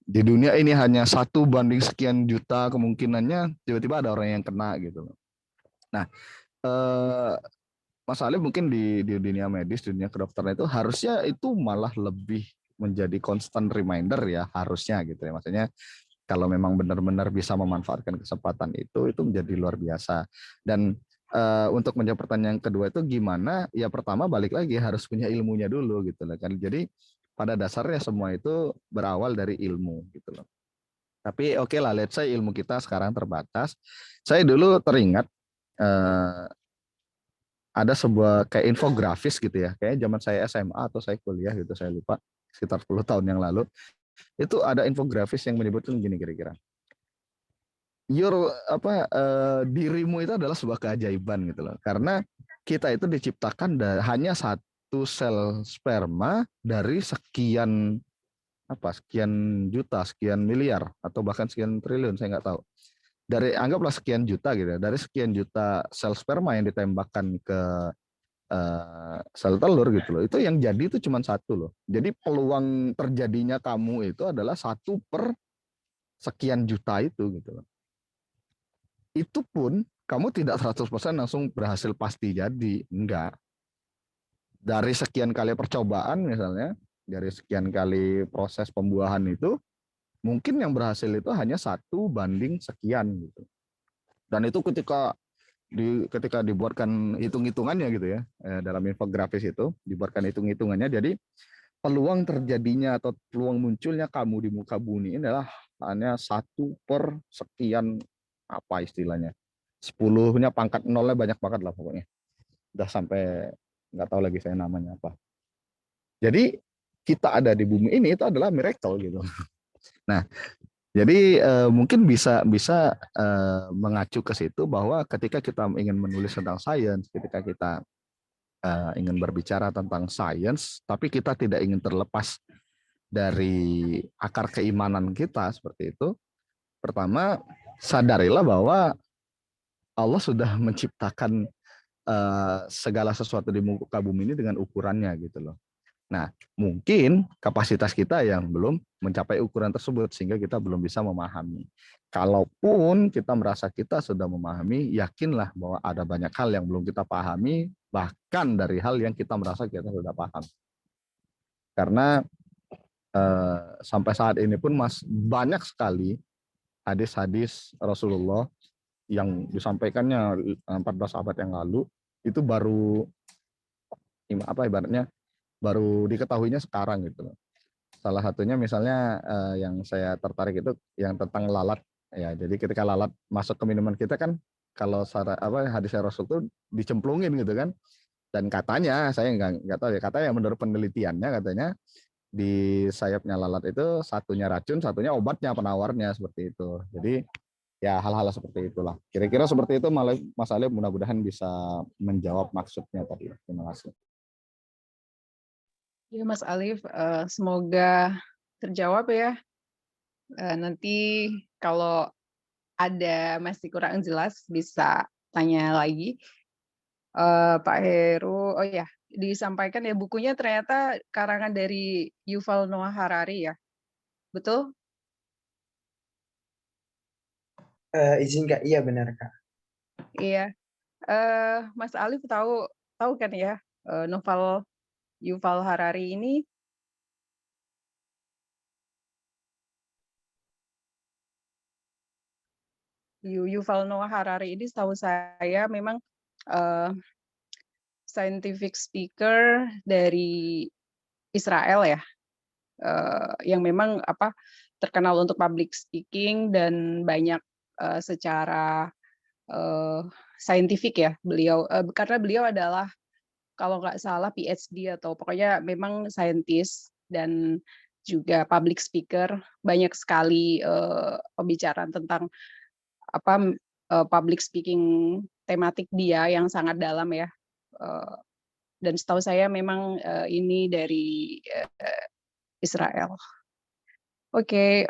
di dunia ini hanya 1 banding sekian juta kemungkinannya, tiba-tiba ada orang yang kena gitu. Nah, Mas Alif mungkin di dunia medis, dunia kedokteran itu harusnya itu malah lebih menjadi constant reminder ya, harusnya gitu ya. Maksudnya kalau memang benar-benar bisa memanfaatkan kesempatan itu menjadi luar biasa. Dan untuk menjawab pertanyaan kedua itu gimana? Ya pertama balik lagi harus punya ilmunya dulu gitu loh kan. Jadi pada dasarnya semua itu berawal dari ilmu gitu loh. Tapi oke lah, let's say ilmu kita sekarang terbatas. Saya dulu teringat ada sebuah kayak infografis gitu ya, kayak zaman saya SMA atau saya kuliah gitu, saya lupa, sekitar 10 tahun yang lalu. Itu ada infografis yang menyebutkan gini kira-kira. Dirimu itu adalah sebuah keajaiban gitu loh. Karena kita itu diciptakan hanya 1 sel sperma dari sekian juta, sekian miliar atau bahkan sekian triliun, saya nggak tahu. Dari anggaplah sekian juta gitu ya. Dari sekian juta sel sperma yang ditembakkan ke sel telur gitu loh. Itu yang jadi itu cuma 1 loh. Jadi peluang terjadinya kamu itu adalah 1/sekian juta itu gitu loh. Itu pun kamu tidak 100% langsung berhasil pasti jadi, enggak. Dari sekian kali percobaan misalnya, dari sekian kali proses pembuahan itu, mungkin yang berhasil itu hanya 1/sekian gitu. Dan itu ketika dibuatkan hitung-hitungannya gitu ya, dalam infografis itu dibuatkan hitung-hitungannya, jadi peluang terjadinya atau peluang munculnya kamu di muka bumi ini adalah hanya 1/sekian apa istilahnya, 10-nya pangkat 0-nya banyak banget lah pokoknya, udah sampai nggak tahu lagi saya namanya apa. Jadi kita ada di bumi ini itu adalah miracle gitu. Nah, jadi mungkin bisa mengacu ke situ bahwa ketika kita ingin menulis tentang sains, ketika kita ingin berbicara tentang sains, tapi kita tidak ingin terlepas dari akar keimanan kita seperti itu. Pertama, sadarilah bahwa Allah sudah menciptakan segala sesuatu di muka bumi ini dengan ukurannya gitu loh. Nah, mungkin kapasitas kita yang belum mencapai ukuran tersebut sehingga kita belum bisa memahami. Kalaupun kita merasa kita sudah memahami, yakinlah bahwa ada banyak hal yang belum kita pahami, bahkan dari hal yang kita merasa kita sudah paham. Karena sampai saat ini pun banyak sekali hadis-hadis Rasulullah yang disampaikannya 14 abad yang lalu itu baru ibaratnya baru diketahuinya sekarang gitu loh. Salah satunya misalnya yang saya tertarik itu yang tentang lalat ya. Jadi ketika lalat masuk ke minuman kita kan kalau hadis Rasul itu dicemplungin gitu kan. Dan katanya saya nggak tahu ya, katanya menurut penelitiannya katanya di sayapnya lalat itu satunya racun, satunya obatnya, penawarnya seperti itu. Jadi ya hal-hal seperti itulah. Kira-kira seperti itu Mas Alif, mudah-mudahan bisa menjawab maksudnya tadi. Terima kasih. Ya Mas Alif, semoga terjawab ya. Nanti kalau ada masih kurang jelas bisa tanya lagi. Pak Heru, oh ya, disampaikan ya bukunya ternyata karangan dari Yuval Noah Harari ya, betul? Izin Kak, iya benar Kak. Iya, Mas Alif tahu kan ya, novel Yuval Harari ini Yuval Noah Harari ini setahu saya memang scientific speaker dari Israel ya, yang memang terkenal untuk public speaking dan banyak secara scientific ya beliau, karena beliau adalah kalau nggak salah PhD atau pokoknya memang saintis dan juga public speaker, banyak sekali pembicaraan tentang public speaking tematik dia yang sangat dalam ya. Dan setahu saya memang ini dari Israel. Oke,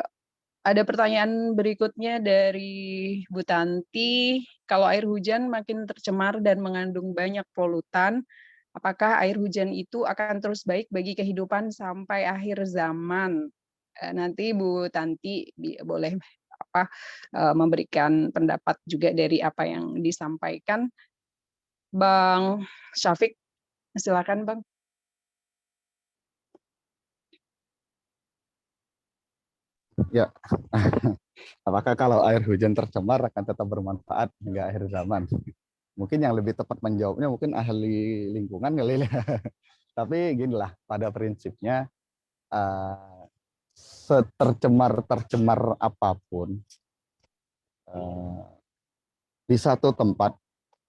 ada pertanyaan berikutnya dari Bu Tanti. Kalau air hujan makin tercemar dan mengandung banyak polutan, apakah air hujan itu akan terus baik bagi kehidupan sampai akhir zaman? Nanti Bu Tanti boleh memberikan pendapat juga dari apa yang disampaikan. Bang Syafiq, silakan Bang. Ya, apakah kalau air hujan tercemar akan tetap bermanfaat hingga akhir zaman? Mungkin yang lebih tepat menjawabnya mungkin ahli lingkungan kali ya. Tapi ginilah, pada prinsipnya setercemar-tercemar apapun, di satu tempat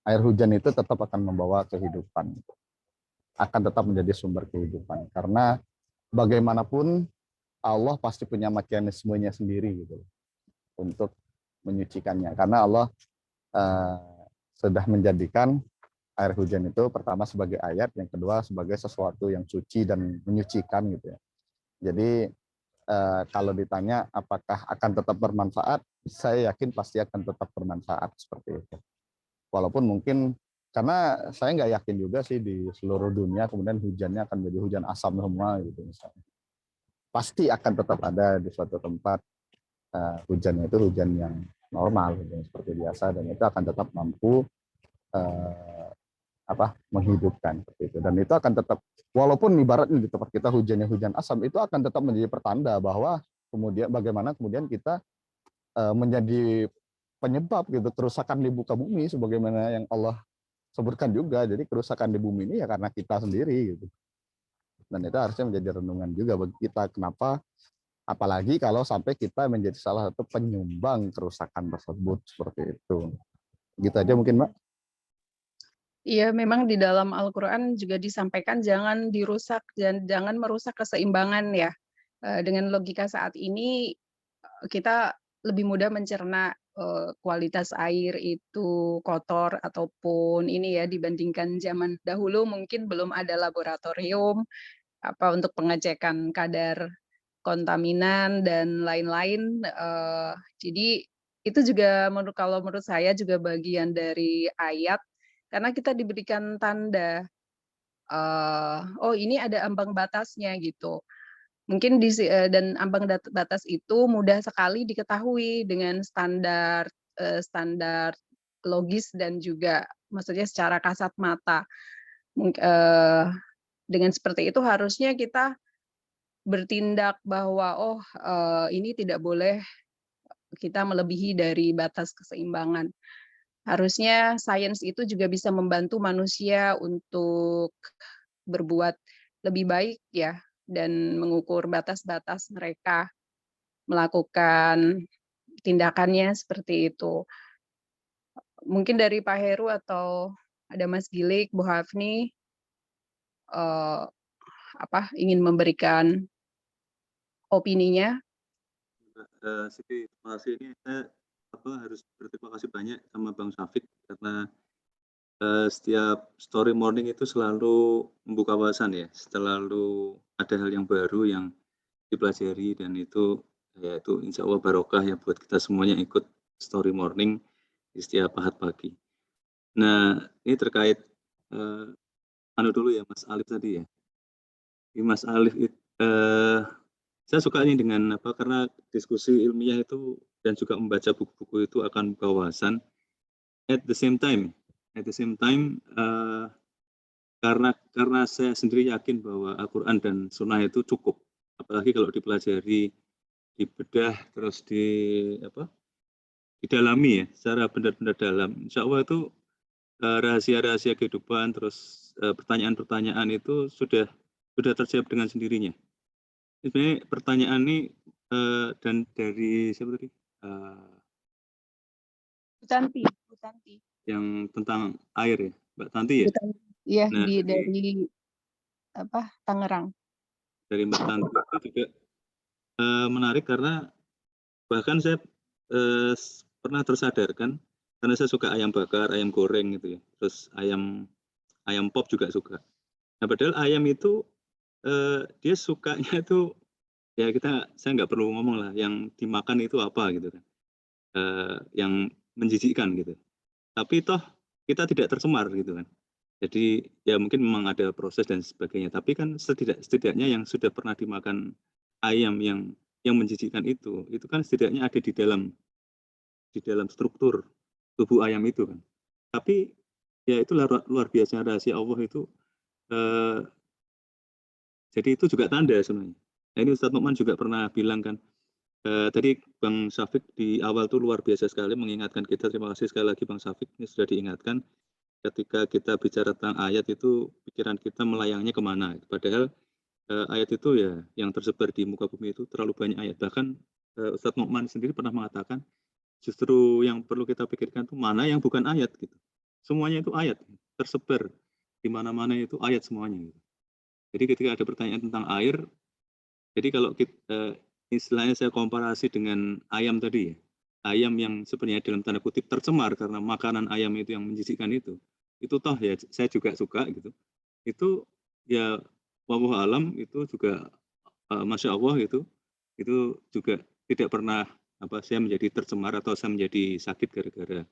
air hujan itu tetap akan membawa kehidupan, akan tetap menjadi sumber kehidupan. Karena bagaimanapun Allah pasti punya mekanismenya sendiri gitu untuk menyucikannya. Karena Allah sudah menjadikan air hujan itu pertama sebagai ayat, yang kedua sebagai sesuatu yang suci dan menyucikan gitu ya. Jadi kalau ditanya apakah akan tetap bermanfaat, saya yakin pasti akan tetap bermanfaat seperti itu. Walaupun mungkin karena saya nggak yakin juga sih di seluruh dunia kemudian hujannya akan jadi hujan asam semua gitu misalnya. Pasti akan tetap ada di suatu tempat hujannya itu hujan yang normal, hujan seperti biasa, dan itu akan tetap mampu menghidupkan seperti itu. Dan itu akan tetap, walaupun ibaratnya di tempat kita hujannya hujan asam, itu akan tetap menjadi pertanda bahwa kemudian bagaimana kemudian kita menjadi penyebab gitu kerusakan di muka bumi, sebagaimana yang Allah sebutkan juga. Jadi kerusakan di bumi ini ya karena kita sendiri gitu. Dan itu harusnya menjadi renungan juga bagi kita, kenapa apalagi kalau sampai kita menjadi salah satu penyumbang kerusakan tersebut seperti itu. Gitu aja mungkin, Mbak. Iya, memang di dalam Al-Quran juga disampaikan jangan dirusak dan jangan merusak keseimbangan ya. Dengan logika saat ini kita lebih mudah mencerna kualitas air itu kotor ataupun ini ya dibandingkan zaman dahulu mungkin belum ada laboratorium untuk pengecekan kadar kontaminan dan lain-lain. Jadi itu juga kalau menurut saya juga bagian dari ayat karena kita diberikan tanda oh ini ada ambang batasnya gitu. Mungkin dan ambang batas itu mudah sekali diketahui dengan standar standar logis dan juga maksudnya secara kasat mata. Dengan seperti itu harusnya kita bertindak bahwa ini tidak boleh kita melebihi dari batas keseimbangan. Harusnya sains itu juga bisa membantu manusia untuk berbuat lebih baik ya dan mengukur batas-batas mereka melakukan tindakannya seperti itu. Mungkin dari Pak Heru atau ada Mas Gilik, Bu Hafni ingin memberikan opininya. Siti, terima kasih. Ini saya harus berterima kasih banyak sama Bang Syafiq karena setiap story morning itu selalu membuka wawasan ya, selalu ada hal yang baru yang dipelajari dan itu insya Allah barokah ya buat kita semuanya ikut story morning di setiap Ahad pagi. Nah ini terkait dulu ya Mas Alif tadi ya. Mas Alif saya suka ini dengan karena diskusi ilmiah itu dan juga membaca buku-buku itu akan membuka wawasan. At the same time karena saya sendiri yakin bahwa Al-Quran dan Sunnah itu cukup, apalagi kalau dipelajari, dibedah, terus didalami ya, secara benar-benar dalam. Insya Allah itu rahasia-rahasia kehidupan, terus pertanyaan-pertanyaan itu sudah terjawab dengan sendirinya. Sebenarnya pertanyaan ini dan dari siapa tadi? Bu Tanti. Yang tentang air ya, Mbak Tanti ya? Iya, Nah, dari Tangerang. Dari Mbak Tanti itu juga menarik karena bahkan saya pernah tersadarkan karena saya suka ayam bakar, ayam goreng gitu ya, terus ayam pop juga suka. Nah, padahal ayam itu dia sukanya itu ya saya nggak perlu ngomong lah, yang dimakan itu apa gitu kan, yang menjijikkan gitu. Tapi toh kita tidak tercemar gitu kan. Jadi ya mungkin memang ada proses dan sebagainya. Tapi kan setidaknya yang sudah pernah dimakan ayam yang menjijikkan itu kan setidaknya ada di dalam struktur tubuh ayam itu kan. Tapi ya itu luar biasa rahasia Allah itu. Jadi itu juga tanda sebenarnya. Nah, ini Ustadz Nu'man juga pernah bilang kan, tadi Bang Syafiq di awal tuh luar biasa sekali mengingatkan kita. Terima kasih sekali lagi Bang Syafiq, ini sudah diingatkan. Ketika kita bicara tentang ayat itu, pikiran kita melayangnya kemana. Padahal ayat itu ya yang tersebar di muka bumi itu terlalu banyak ayat. Bahkan Ustadz Nu'man sendiri pernah mengatakan, justru yang perlu kita pikirkan itu mana yang bukan ayat gitu. Semuanya itu ayat, tersebar di mana-mana itu ayat semuanya. Gitu. Jadi ketika ada pertanyaan tentang air, jadi kalau kita, istilahnya saya komparasi dengan ayam tadi ya, ayam yang sebenarnya dalam tanda kutip tercemar karena makanan ayam itu yang menjijikkan itu toh ya saya juga suka gitu. Itu ya wallahu alam itu juga Masya Allah itu juga tidak pernah saya menjadi tercemar atau saya menjadi sakit gara-gara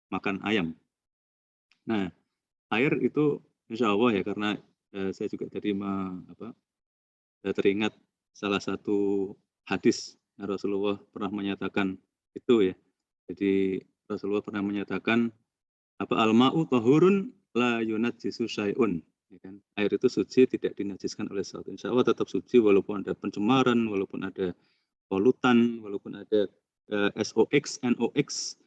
makan ayam. Nah, air itu Insya Allah ya, karena saya juga tadi teringat salah satu hadis Rasulullah pernah menyatakan itu ya. Jadi Rasulullah pernah menyatakan al-ma'u tahurun la yunajjisu syai'un. Ya kan? Air itu suci, tidak dinajiskan oleh sesuatu. Insya Allah tetap suci walaupun ada pencemaran, walaupun ada polutan, walaupun ada SOX, NOX,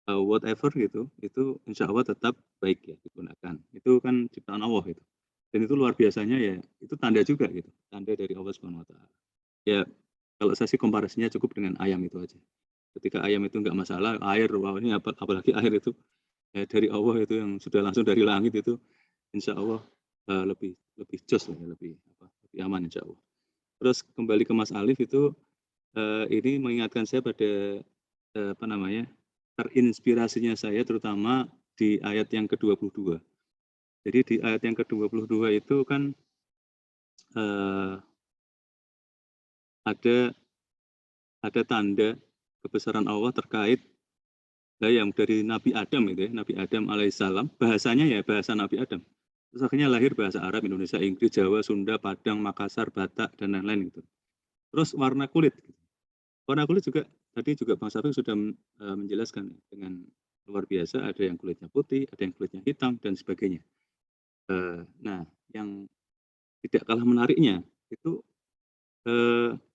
whatever gitu, itu insya Allah tetap baik ya digunakan. Itu kan ciptaan Allah itu. Dan itu luar biasanya ya, itu tanda juga gitu, tanda dari Allah Subhanahu Wa Taala. Ya kalau saya sih komparasinya cukup dengan ayam itu aja. Ketika ayam itu nggak masalah, air, wah ini apalagi air itu ya dari Allah itu yang sudah langsung dari langit itu, insya Allah lebih jos ya, lebih aman insya Allah. Terus kembali ke Mas Alif itu, ini mengingatkan saya pada terinspirasinya saya terutama di ayat yang ke-22. Jadi di ayat yang ke-22 itu kan ada tanda kebesaran Allah terkait yang dari Nabi Adam itu ya, Nabi Adam alaihissalam, bahasanya ya bahasa Nabi Adam. Terus akhirnya lahir bahasa Arab, Indonesia, Inggris, Jawa, Sunda, Padang, Makassar, Batak, dan lain-lain gitu. Terus warna kulit. Warna kulit juga tadi juga Bang Syafiq sudah menjelaskan dengan luar biasa, ada yang kulitnya putih, ada yang kulitnya hitam, dan sebagainya. Nah, yang tidak kalah menariknya itu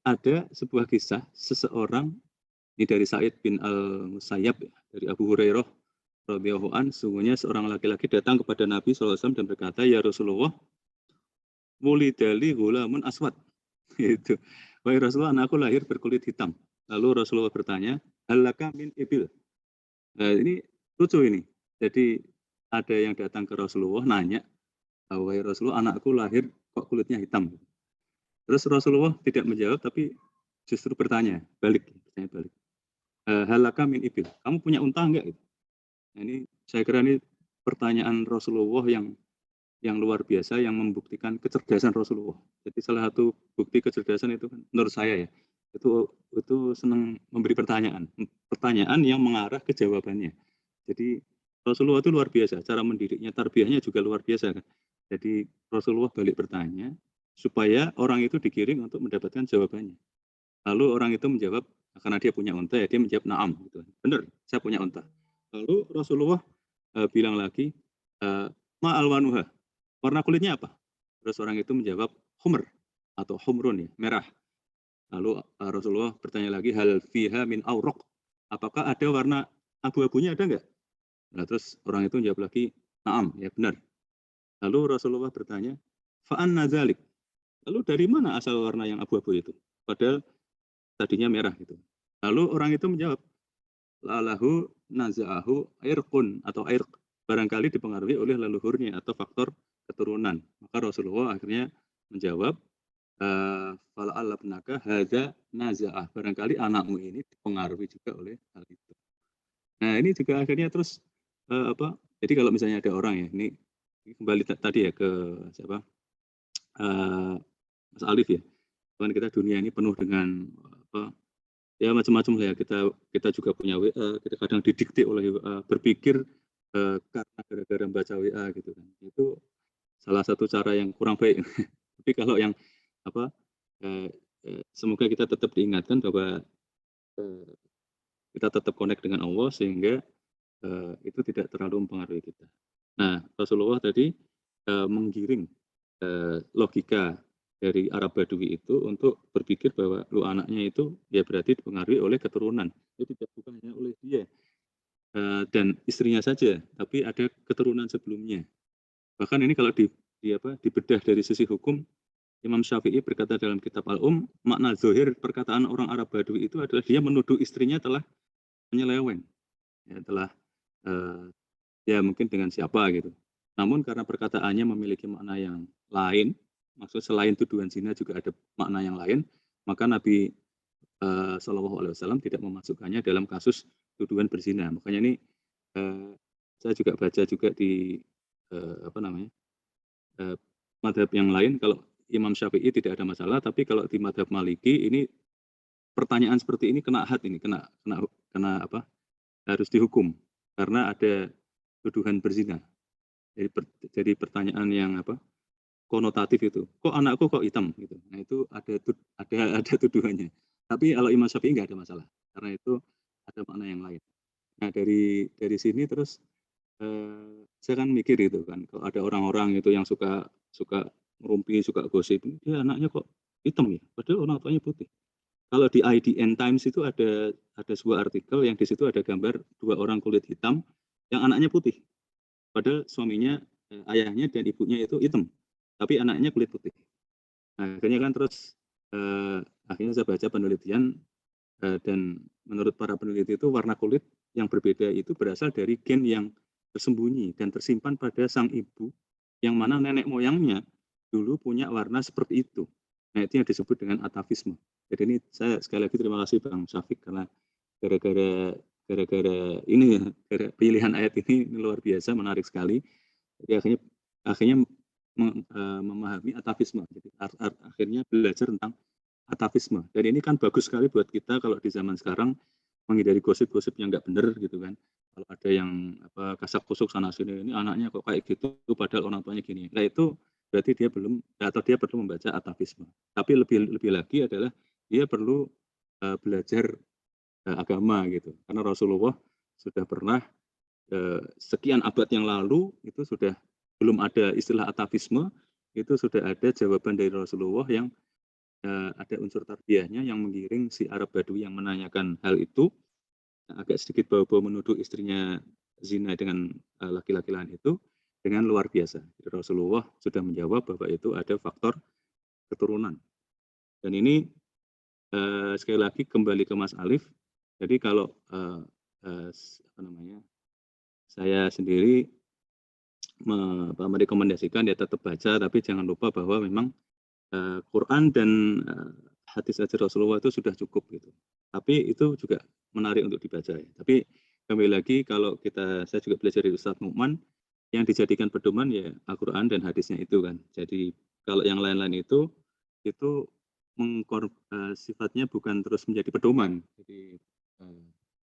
ada sebuah kisah seseorang, ini dari Sa'id bin al-Musayyab dari Abu Hurairah radhiyallahu an, sungguhnya seorang laki-laki datang kepada Nabi SAW dan berkata, ya Rasulullah, wulidali ghulamun aswad. Gitu. Wahai Rasulullah, anakku lahir berkulit hitam. Lalu Rasulullah bertanya, halaka min ibil. Nah, ini lucu ini. Jadi ada yang datang ke Rasulullah nanya, wahai Rasulullah, anakku lahir kok kulitnya hitam. Terus Rasulullah tidak menjawab, tapi justru bertanya balik. Halaka min ibil. Kamu punya unta enggak? Nah, ini saya kira ini pertanyaan Rasulullah yang luar biasa, yang membuktikan kecerdasan Rasulullah. Jadi salah satu bukti kecerdasan itu kan, menurut saya ya, itu senang memberi pertanyaan yang mengarah ke jawabannya. Jadi Rasulullah itu luar biasa, cara mendidiknya, tarbiyahnya juga luar biasa kan. Jadi Rasulullah balik bertanya supaya orang itu digiring untuk mendapatkan jawabannya. Lalu orang itu menjawab, karena dia punya unta ya, dia menjawab na'am gitu. Benar, saya punya unta. Lalu Rasulullah bilang lagi, ma alwanuha, warna kulitnya apa? Terus orang itu menjawab humr atau humrun ya, merah. Lalu Rasulullah bertanya lagi, hal fiha min awraq, apakah ada warna abu-abunya, ada nggak? Nah, terus orang itu jawab lagi, na'am, ya benar. Lalu Rasulullah bertanya, fa'anna dzalik? Lalu dari mana asal warna yang abu-abu itu? Padahal tadinya merah gitu. Lalu orang itu menjawab, lalahu naza'ahu irqun atau irq. Barangkali dipengaruhi oleh leluhurnya atau faktor keturunan. Maka Rasulullah akhirnya menjawab, fala'alla ibnaka hadza naza'ah. Barangkali anakmu ini dipengaruhi juga oleh hal itu. Nah, ini juga akhirnya terus jadi kalau misalnya ada orang ya, ini kembali tadi ya ke siapa? Mas Alif ya. Kan kita dunia ini penuh dengan ya macam-macam lah ya, kita juga punya WA, kita kadang didikte oleh WA, berpikir karena gara-gara baca WA gitu kan. Itu salah satu cara yang kurang baik. Tapi kalau yang semoga kita tetap diingatkan bahwa kita tetap connect dengan Allah sehingga itu tidak terlalu mempengaruhi kita. Nah, Rasulullah tadi menggiring logika dari Arab Badui itu untuk berpikir bahwa lu anaknya itu ya berarti dipengaruhi oleh keturunan. Itu tidak bukan hanya oleh dia dan istrinya saja, tapi ada keturunan sebelumnya. Bahkan ini kalau dibedah dari sisi hukum, Imam Syafi'i berkata dalam kitab makna zohir perkataan orang Arab Badui itu adalah dia menuduh istrinya telah menyeleweng, ya, telah ya mungkin dengan siapa gitu. Namun karena perkataannya memiliki makna yang lain, maksud selain tuduhan zina juga ada makna yang lain, maka Nabi SAW tidak memasukkannya dalam kasus tuduhan berzina. Makanya ini saya juga baca juga di madhab yang lain, kalau Imam Syafi'i tidak ada masalah, tapi kalau di madhab Maliki ini pertanyaan seperti ini kena harus dihukum karena ada tuduhan berzina. Jadi pertanyaan yang konotatif itu, kok anakku kok hitam gitu. Nah itu ada tuduhannya. Tapi kalau Imam Syafi'i nggak ada masalah karena itu ada makna yang lain. Nah dari sini terus saya kan mikir itu kan, kalau ada orang-orang itu yang suka ngerumpi, suka gosip, dia anaknya kok hitam ya, padahal orang tuanya putih. Kalau di IDN Times itu ada sebuah artikel yang di situ ada gambar 2 orang kulit hitam yang anaknya putih. Padahal suaminya, ayahnya dan ibunya itu hitam, tapi anaknya kulit putih. Nah, akhirnya kan terus akhirnya saya baca penelitian dan menurut para peneliti itu warna kulit yang berbeda itu berasal dari gen yang tersembunyi dan tersimpan pada sang ibu yang mana nenek moyangnya dulu punya warna seperti itu. Nah, itu yang disebut dengan atavisme. Jadi ini saya sekali lagi terima kasih Bang Syafiq karena gara-gara ini ya, pilihan ayat ini luar biasa, menarik sekali. Jadi akhirnya memahami atavisme. Jadi akhirnya belajar tentang atavisme. Dan ini kan bagus sekali buat kita kalau di zaman sekarang menghindari gosip-gosip yang nggak benar gitu kan. Kalau ada yang kasak kusuk sana sini, ini anaknya kok kayak gitu padahal orang tuanya gini. Nah itu berarti dia perlu membaca atavisme. Tapi lebih lagi adalah dia perlu belajar agama gitu. Karena Rasulullah sudah pernah sekian abad yang lalu itu sudah belum ada istilah atavisme, itu sudah ada jawaban dari Rasulullah yang ada unsur tarbiyahnya yang menggiring si Arab Badui yang menanyakan hal itu, agak sedikit bau-bau menuduh istrinya zina dengan laki-laki lain itu dengan luar biasa. Jadi Rasulullah sudah menjawab bahwa itu ada faktor keturunan. Dan ini sekali lagi kembali ke Mas Alif. Jadi kalau saya sendiri merekomendasikan ya tetap baca, tapi jangan lupa bahwa memang Quran dan hadis-hadis Rasulullah itu sudah cukup gitu. Tapi itu juga menarik untuk dibaca ya. Tapi kembali lagi kalau saya juga belajar dari Ustadz Nu'man, yang dijadikan pedoman ya Al-Quran dan hadisnya itu kan. Jadi kalau yang lain-lain itu sifatnya bukan terus menjadi pedoman. Jadi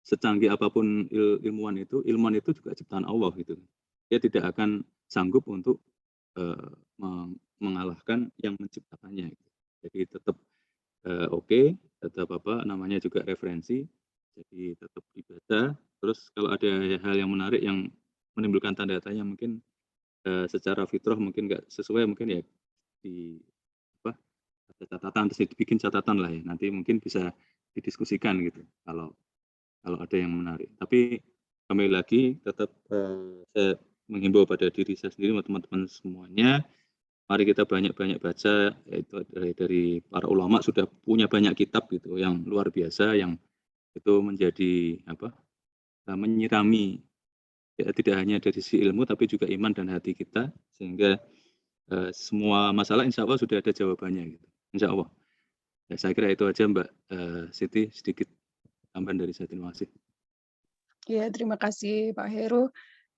secanggih apapun ilmuwan itu juga ciptaan Allah gitu. Dia tidak akan sanggup untuk mengalahkan yang menciptakannya. Jadi tetap oke, tetap namanya juga referensi. Jadi tetap dibaca. Terus kalau ada hal yang menarik yang menimbulkan tanda tanya mungkin secara fitrah mungkin nggak sesuai, mungkin ya ada catatan, terus dibikin catatan lah ya. Nanti mungkin bisa didiskusikan gitu. Kalau kalau ada yang menarik. Tapi kembali lagi tetap saya menghimbau pada diri saya sendiri, teman-teman semuanya, mari kita banyak-banyak baca, yaitu dari para ulama sudah punya banyak kitab gitu yang luar biasa, yang itu menjadi menyirami ya, tidak hanya dari sisi ilmu tapi juga iman dan hati kita, sehingga semua masalah insya Allah sudah ada jawabannya gitu. Insya Allah. Ya, saya kira itu aja Mbak Siti, sedikit tambahan dari saya. Terima kasih. Ya, terima kasih Pak Heru.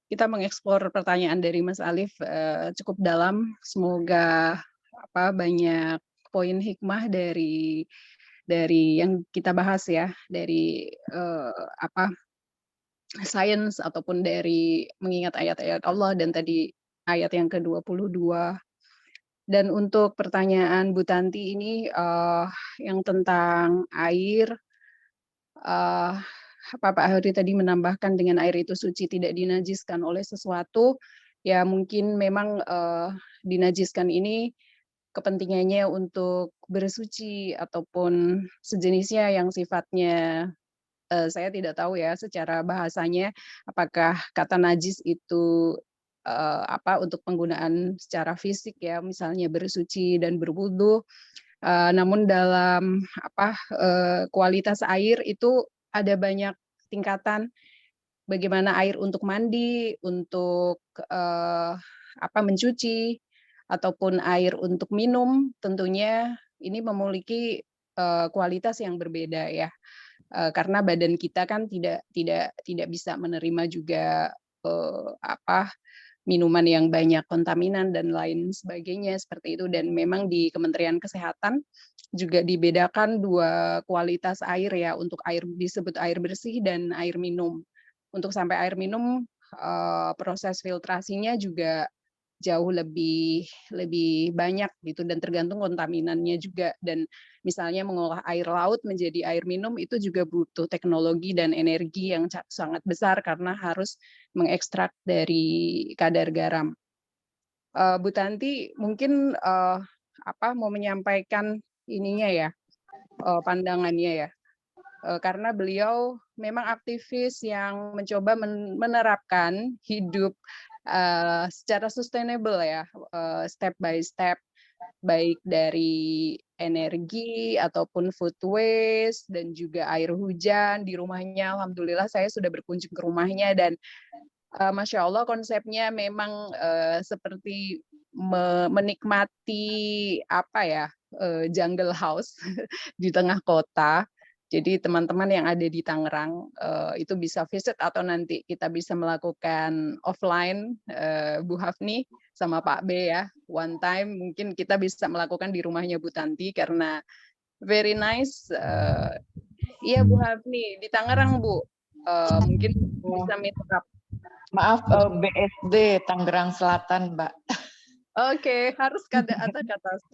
Kita mengeksplor pertanyaan dari Mas Alif cukup dalam. Semoga banyak poin hikmah dari yang kita bahas ya, dari sains ataupun dari mengingat ayat-ayat Allah dan tadi ayat yang ke-22. Dan untuk pertanyaan Bu Tanti ini yang tentang air, Pak Hari tadi menambahkan dengan air itu suci tidak dinajiskan oleh sesuatu, ya mungkin memang dinajiskan ini kepentingannya untuk bersuci ataupun sejenisnya yang sifatnya saya tidak tahu ya secara bahasanya apakah kata najis itu untuk penggunaan secara fisik ya, misalnya bersuci dan berwudu. Namun dalam kualitas air itu ada banyak tingkatan, bagaimana air untuk mandi, untuk mencuci, ataupun air untuk minum, tentunya ini memiliki kualitas yang berbeda ya. Karena badan kita kan tidak bisa menerima juga minuman yang banyak kontaminan dan lain sebagainya seperti itu, dan memang di Kementerian Kesehatan juga dibedakan 2 kualitas air ya, untuk air disebut air bersih dan air minum. Untuk sampai air minum proses filtrasinya juga jauh lebih banyak gitu, dan tergantung kontaminannya juga. Dan misalnya mengolah air laut menjadi air minum itu juga butuh teknologi dan energi yang sangat besar karena harus mengekstrak dari kadar garam. Bu Tanti mungkin mau menyampaikan ininya ya, pandangannya ya. Karena beliau memang aktivis yang mencoba menerapkan hidup secara sustainable ya, step by step, baik dari energi ataupun food waste dan juga air hujan di rumahnya. Alhamdulillah saya sudah berkunjung ke rumahnya dan Masya Allah konsepnya memang seperti menikmati jungle house di tengah kota. Jadi teman-teman yang ada di Tangerang itu bisa visit atau nanti kita bisa melakukan offline, Bu Hafni sama Pak B ya. One time mungkin kita bisa melakukan di rumahnya Bu Tanti karena very nice. Iya Bu Hafni di Tangerang Bu, mungkin bisa meet up. Maaf, BSD Tangerang Selatan, Mbak. Oke, harus kata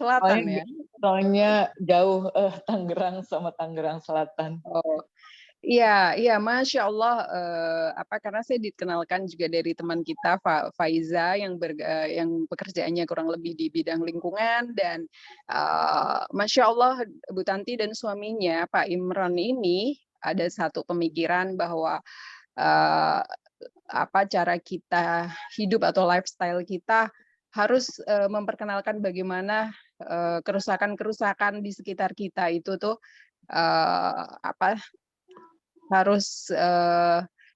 selatan ya. Soalnya jauh Tangerang sama Tangerang Selatan. Oh, iya, Masya Allah. Karena saya dikenalkan juga dari teman kita Faiza yang pekerjaannya kurang lebih di bidang lingkungan, dan Masya Allah Bu Tanti dan suaminya Pak Imran ini ada satu pemikiran bahwa cara kita hidup atau lifestyle kita harus memperkenalkan bagaimana kerusakan-kerusakan di sekitar kita itu tuh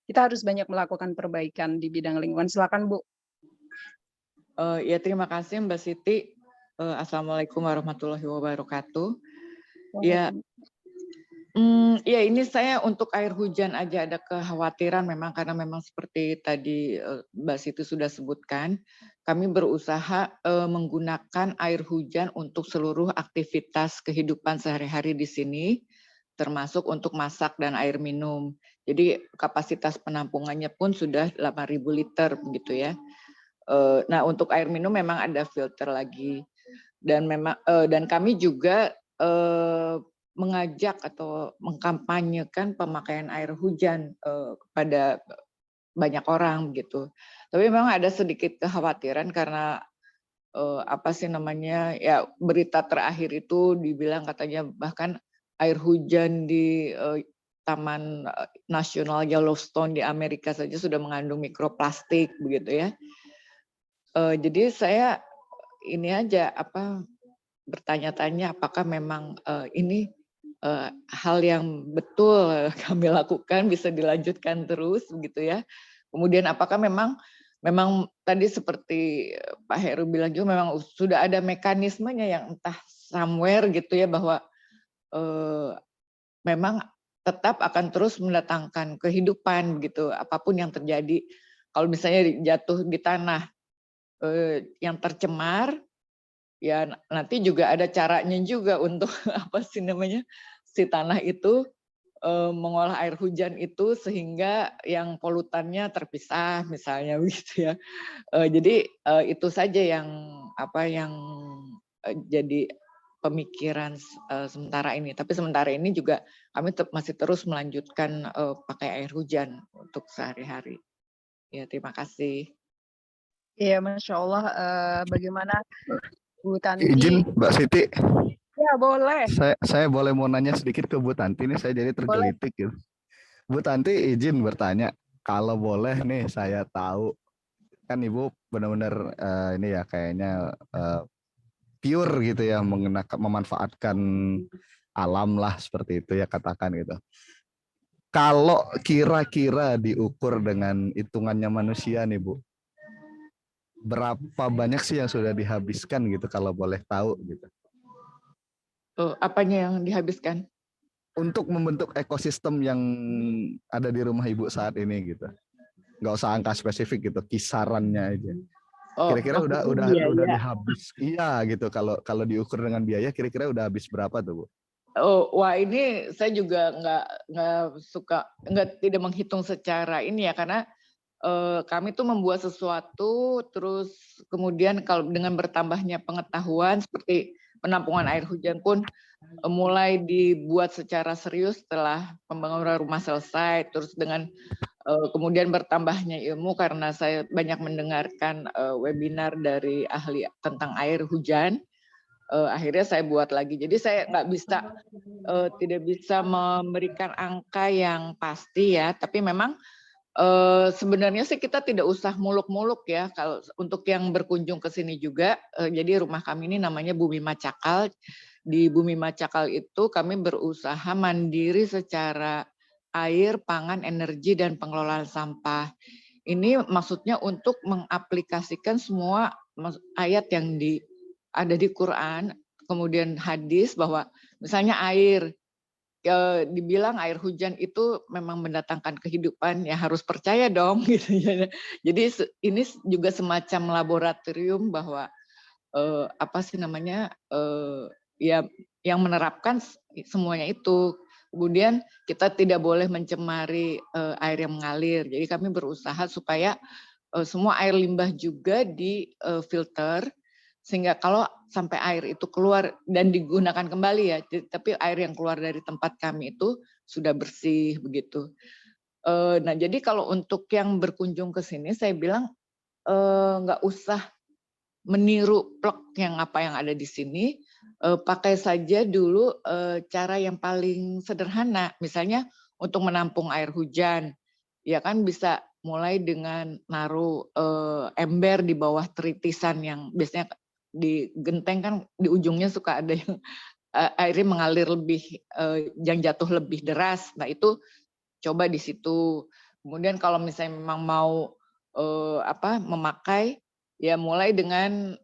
kita harus banyak melakukan perbaikan di bidang lingkungan. Silakan Bu. Ya terima kasih Mbak Siti. Assalamualaikum warahmatullahi wabarakatuh. Ya. Ya ini saya untuk air hujan aja ada kekhawatiran memang karena memang seperti tadi Mbak Siti sudah sebutkan, kami berusaha menggunakan air hujan untuk seluruh aktivitas kehidupan sehari-hari di sini, termasuk untuk masak dan air minum. Jadi kapasitas penampungannya pun sudah 8.000 liter begitu ya. Nah untuk air minum memang ada filter lagi, dan memang dan kami juga mengajak atau mengkampanyekan pemakaian air hujan kepada banyak orang gitu. Tapi memang ada sedikit kekhawatiran karena berita terakhir itu dibilang katanya bahkan air hujan di Taman Nasional Yellowstone di Amerika saja sudah mengandung mikroplastik begitu ya. Jadi saya ini aja bertanya-tanya apakah memang ini hal yang betul kami lakukan bisa dilanjutkan terus begitu ya. Kemudian apakah memang tadi seperti Pak Heru bilang juga memang sudah ada mekanismenya yang entah somewhere gitu ya bahwa memang tetap akan terus mendatangkan kehidupan gitu apapun yang terjadi. Kalau misalnya jatuh di tanah yang tercemar, ya nanti juga ada caranya juga untuk si tanah itu mengolah air hujan itu sehingga yang polutannya terpisah misalnya begitu ya. Jadi itu saja yang jadi pemikiran sementara ini. Tapi sementara ini juga kami masih terus melanjutkan pakai air hujan untuk sehari-hari. Ya, terima kasih. Iya, Masya Allah. Bagaimana Bu Tanti? Izin Mbak Siti. Ya, boleh. Saya boleh mau nanya sedikit ke Bu Tanti nih, saya jadi tergelitik gitu. Bu Tanti izin bertanya, kalau boleh nih saya tahu, kan Ibu benar-benar ini ya kayaknya pure gitu ya, memanfaatkan alam lah seperti itu ya katakan gitu. Kalau kira-kira diukur dengan hitungannya manusia nih Bu, berapa banyak sih yang sudah dihabiskan gitu kalau boleh tahu gitu? Apanya yang dihabiskan? Untuk membentuk ekosistem yang ada di rumah Ibu saat ini gitu. Nggak usah angka spesifik gitu, kisarannya aja. Kira-kira udah dihabis. Iya gitu. Kalau diukur dengan biaya, kira-kira udah habis berapa tuh Bu? Wah ini saya juga tidak menghitung secara ini ya karena kami tuh membuat sesuatu terus kemudian kalau dengan bertambahnya pengetahuan seperti penampungan air hujan pun mulai dibuat secara serius setelah pembangunan rumah selesai terus dengan kemudian bertambahnya ilmu karena saya banyak mendengarkan webinar dari ahli tentang air hujan. Akhirnya saya buat lagi. Jadi saya tidak bisa memberikan angka yang pasti ya, tapi memang sebenarnya sih kita tidak usah muluk-muluk ya. Kalau untuk yang berkunjung ke sini juga, jadi rumah kami ini namanya Bumi Macakal. Di Bumi Macakal itu kami berusaha mandiri secara air, pangan, energi, dan pengelolaan sampah. Ini maksudnya untuk mengaplikasikan semua ayat yang ada di Quran, kemudian hadis bahwa misalnya air, dibilang air hujan itu memang mendatangkan kehidupan, ya harus percaya dong. Gitu. Jadi ini juga semacam laboratorium bahwa ya yang menerapkan semuanya itu. Kemudian kita tidak boleh mencemari air yang mengalir. Jadi kami berusaha supaya semua air limbah juga difilter sehingga kalau sampai air itu keluar dan digunakan kembali ya, tapi air yang keluar dari tempat kami itu sudah bersih begitu. Nah jadi kalau untuk yang berkunjung ke sini saya bilang nggak usah meniru plek yang ada di sini, pakai saja dulu cara yang paling sederhana, misalnya untuk menampung air hujan, ya kan bisa mulai dengan naruh ember di bawah teritisan yang biasanya di genteng kan di ujungnya suka ada yang airnya mengalir lebih, yang jatuh lebih deras. Nah itu coba di situ. Kemudian kalau misalnya memang mau memakai, ya mulai dengan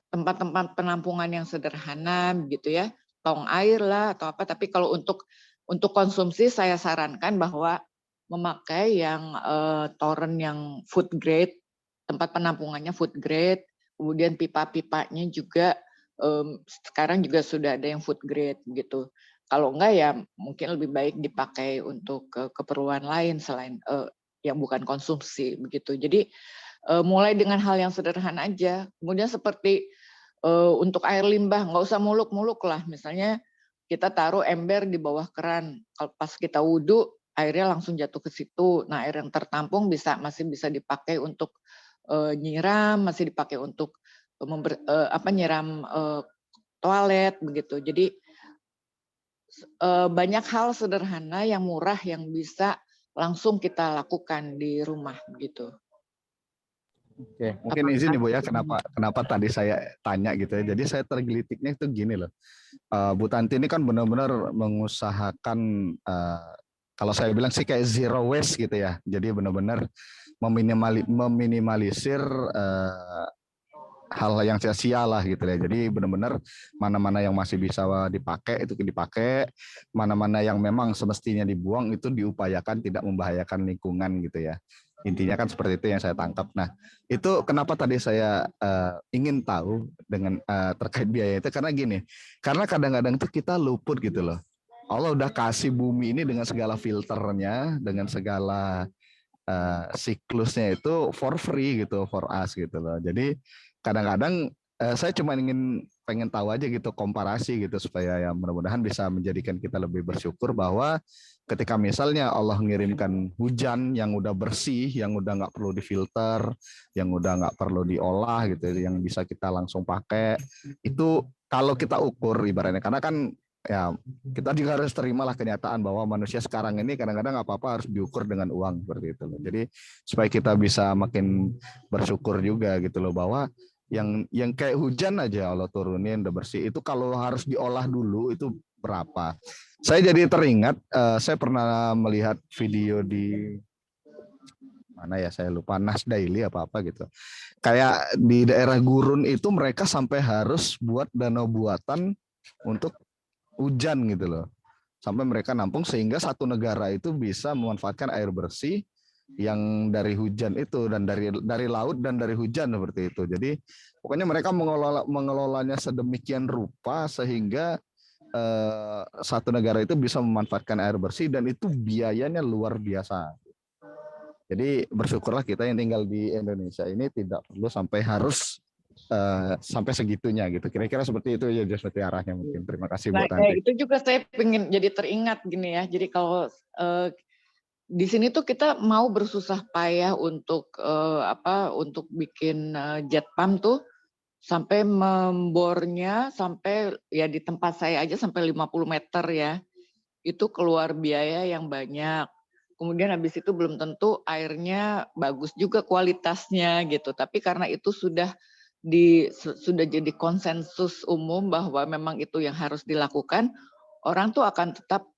tempat-tempat penampungan yang sederhana gitu ya, tong air lah atau apa. Tapi kalau untuk konsumsi saya sarankan bahwa memakai yang toren yang food grade, tempat penampungannya food grade, kemudian pipa-pipanya juga sekarang juga sudah ada yang food grade gitu. Kalau enggak ya mungkin lebih baik dipakai untuk keperluan lain selain yang bukan konsumsi begitu. Jadi mulai dengan hal yang sederhana aja. Kemudian seperti untuk air limbah nggak usah muluk-muluk lah. Misalnya kita taruh ember di bawah keran. Kalau pas kita wudhu airnya langsung jatuh ke situ. Nah air yang tertampung masih bisa dipakai untuk nyiram, masih dipakai untuk nyiram toilet begitu. Jadi banyak hal sederhana yang murah yang bisa langsung kita lakukan di rumah begitu. Oke, mungkin izin Ibu ya, kenapa tadi saya tanya gitu ya. Jadi saya tergelitiknya itu gini loh. Bu Tanti ini kan benar-benar mengusahakan, kalau saya bilang sih kayak zero waste gitu ya. Jadi benar-benar meminimalisir hal yang sia-sia lah gitu ya. Jadi benar-benar mana-mana yang masih bisa dipakai itu dipakai, mana-mana yang memang semestinya dibuang itu diupayakan tidak membahayakan lingkungan gitu ya. Intinya kan seperti itu yang saya tangkap. Nah, itu kenapa tadi saya ingin tahu dengan terkait biaya itu karena gini, karena kadang-kadang tuh kita luput gitu loh. Allah udah kasih bumi ini dengan segala filternya, dengan segala siklusnya itu for free gitu, for us gitu loh. Jadi kadang-kadang saya cuma pengen tahu aja gitu komparasi gitu supaya ya mudah-mudahan bisa menjadikan kita lebih bersyukur bahwa ketika misalnya Allah mengirimkan hujan yang udah bersih, yang udah nggak perlu difilter, yang udah nggak perlu diolah gitu, yang bisa kita langsung pakai, itu kalau kita ukur ibaratnya, karena kan ya kita juga harus terimalah kenyataan bahwa manusia sekarang ini kadang-kadang apa-apa harus diukur dengan uang seperti itu loh. Jadi supaya kita bisa makin bersyukur juga gitu loh bahwa yang kayak hujan aja Allah turunin udah bersih itu kalau harus diolah dulu itu berapa. Saya jadi teringat saya pernah melihat video di mana ya saya lupa Nas Daily apa gitu. Kayak di daerah gurun itu mereka sampai harus buat danau buatan untuk hujan gitu loh. Sampai mereka nampung sehingga satu negara itu bisa memanfaatkan air bersih yang dari hujan itu dan dari laut dan dari hujan seperti itu. Jadi pokoknya mereka mengelolanya sedemikian rupa sehingga satu negara itu bisa memanfaatkan air bersih dan itu biayanya luar biasa. Jadi bersyukurlah kita yang tinggal di Indonesia ini tidak perlu sampai harus sampai segitunya gitu. Kira-kira seperti itu ya, seperti arahnya mungkin. Terima kasih Bu Tanti. Itu juga saya pengen jadi teringat gini ya. Jadi kalau di sini tuh kita mau bersusah payah untuk untuk bikin jet pump tuh sampai membornya sampai ya di tempat saya aja sampai 50 meter ya. Itu keluar biaya yang banyak. Kemudian habis itu belum tentu airnya bagus juga kualitasnya gitu. Tapi karena itu sudah jadi konsensus umum bahwa memang itu yang harus dilakukan, orang tuh akan tetap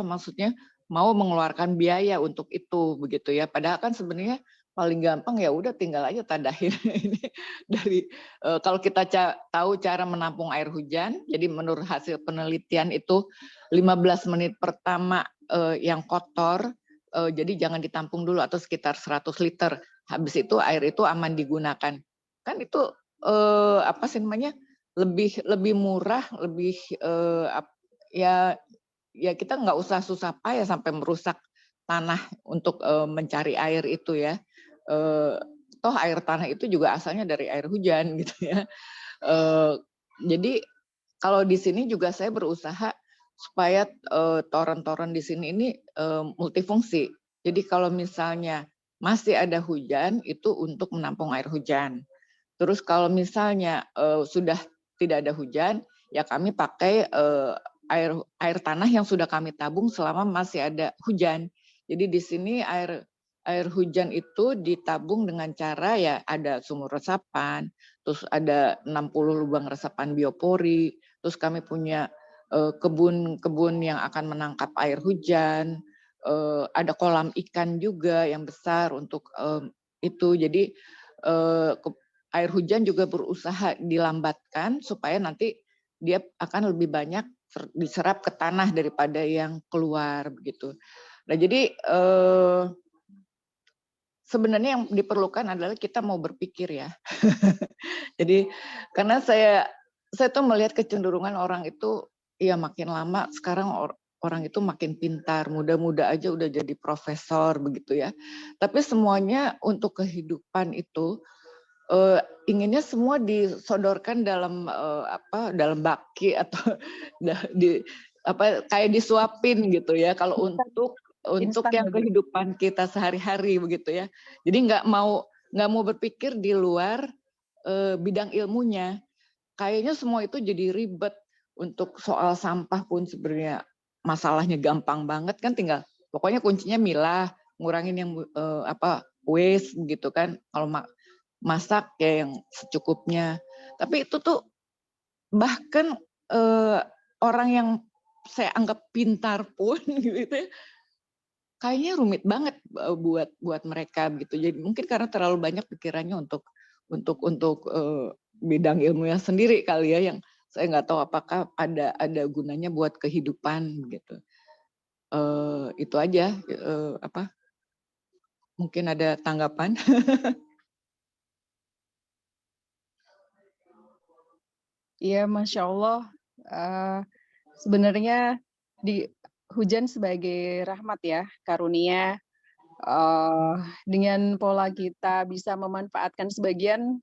maksudnya mau mengeluarkan biaya untuk itu begitu ya. Padahal kan sebenarnya paling gampang ya udah tinggal aja tadahin ini dari kalau kita tahu cara menampung air hujan. Jadi menurut hasil penelitian itu 15 menit pertama yang kotor, jadi jangan ditampung dulu atau sekitar 100 liter. Habis itu air itu aman digunakan. Kan itu lebih murah, lebih ya kita nggak usah susah payah sampai merusak tanah untuk mencari air itu ya. Toh air tanah itu juga asalnya dari air hujan gitu ya. Jadi kalau di sini juga saya berusaha supaya toren-toren di sini ini multifungsi. Jadi kalau misalnya masih ada hujan itu untuk menampung air hujan. Terus kalau misalnya sudah tidak ada hujan, ya kami pakai air tanah yang sudah kami tabung selama masih ada hujan. Jadi di sini air hujan itu ditabung dengan cara ya ada sumur resapan, terus ada 60 lubang resapan biopori, terus kami punya kebun-kebun yang akan menangkap air hujan, ada kolam ikan juga yang besar untuk itu. Jadi air hujan juga berusaha dilambatkan supaya nanti dia akan lebih banyak diserap ke tanah daripada yang keluar begitu. Nah jadi sebenarnya yang diperlukan adalah kita mau berpikir ya. Jadi karena saya tuh melihat kecenderungan orang itu ya makin lama sekarang orang itu makin pintar, muda-muda aja udah jadi profesor begitu ya. Tapi semuanya untuk kehidupan itu inginnya semua disodorkan dalam dalam baki atau kayak disuapin gitu ya. Kalau untuk yang kehidupan kita sehari-hari begitu ya. Jadi nggak mau berpikir di luar bidang ilmunya. Kayaknya semua itu jadi ribet. untuk soal sampah pun sebenarnya masalahnya gampang banget kan, tinggal pokoknya kuncinya milah, ngurangin yang waste gitu kan. Kalau masak ya yang secukupnya. Tapi itu tuh bahkan orang yang saya anggap pintar pun gitu ya, kayaknya rumit banget buat mereka gitu. Jadi mungkin karena terlalu banyak pikirannya untuk bidang ilmunya sendiri kali ya, yang saya nggak tahu apakah ada gunanya buat kehidupan gitu. Itu aja mungkin ada tanggapan. Iya, Masya Allah. Sebenarnya hujan sebagai rahmat ya, karunia. Dengan pola kita bisa memanfaatkan sebagian,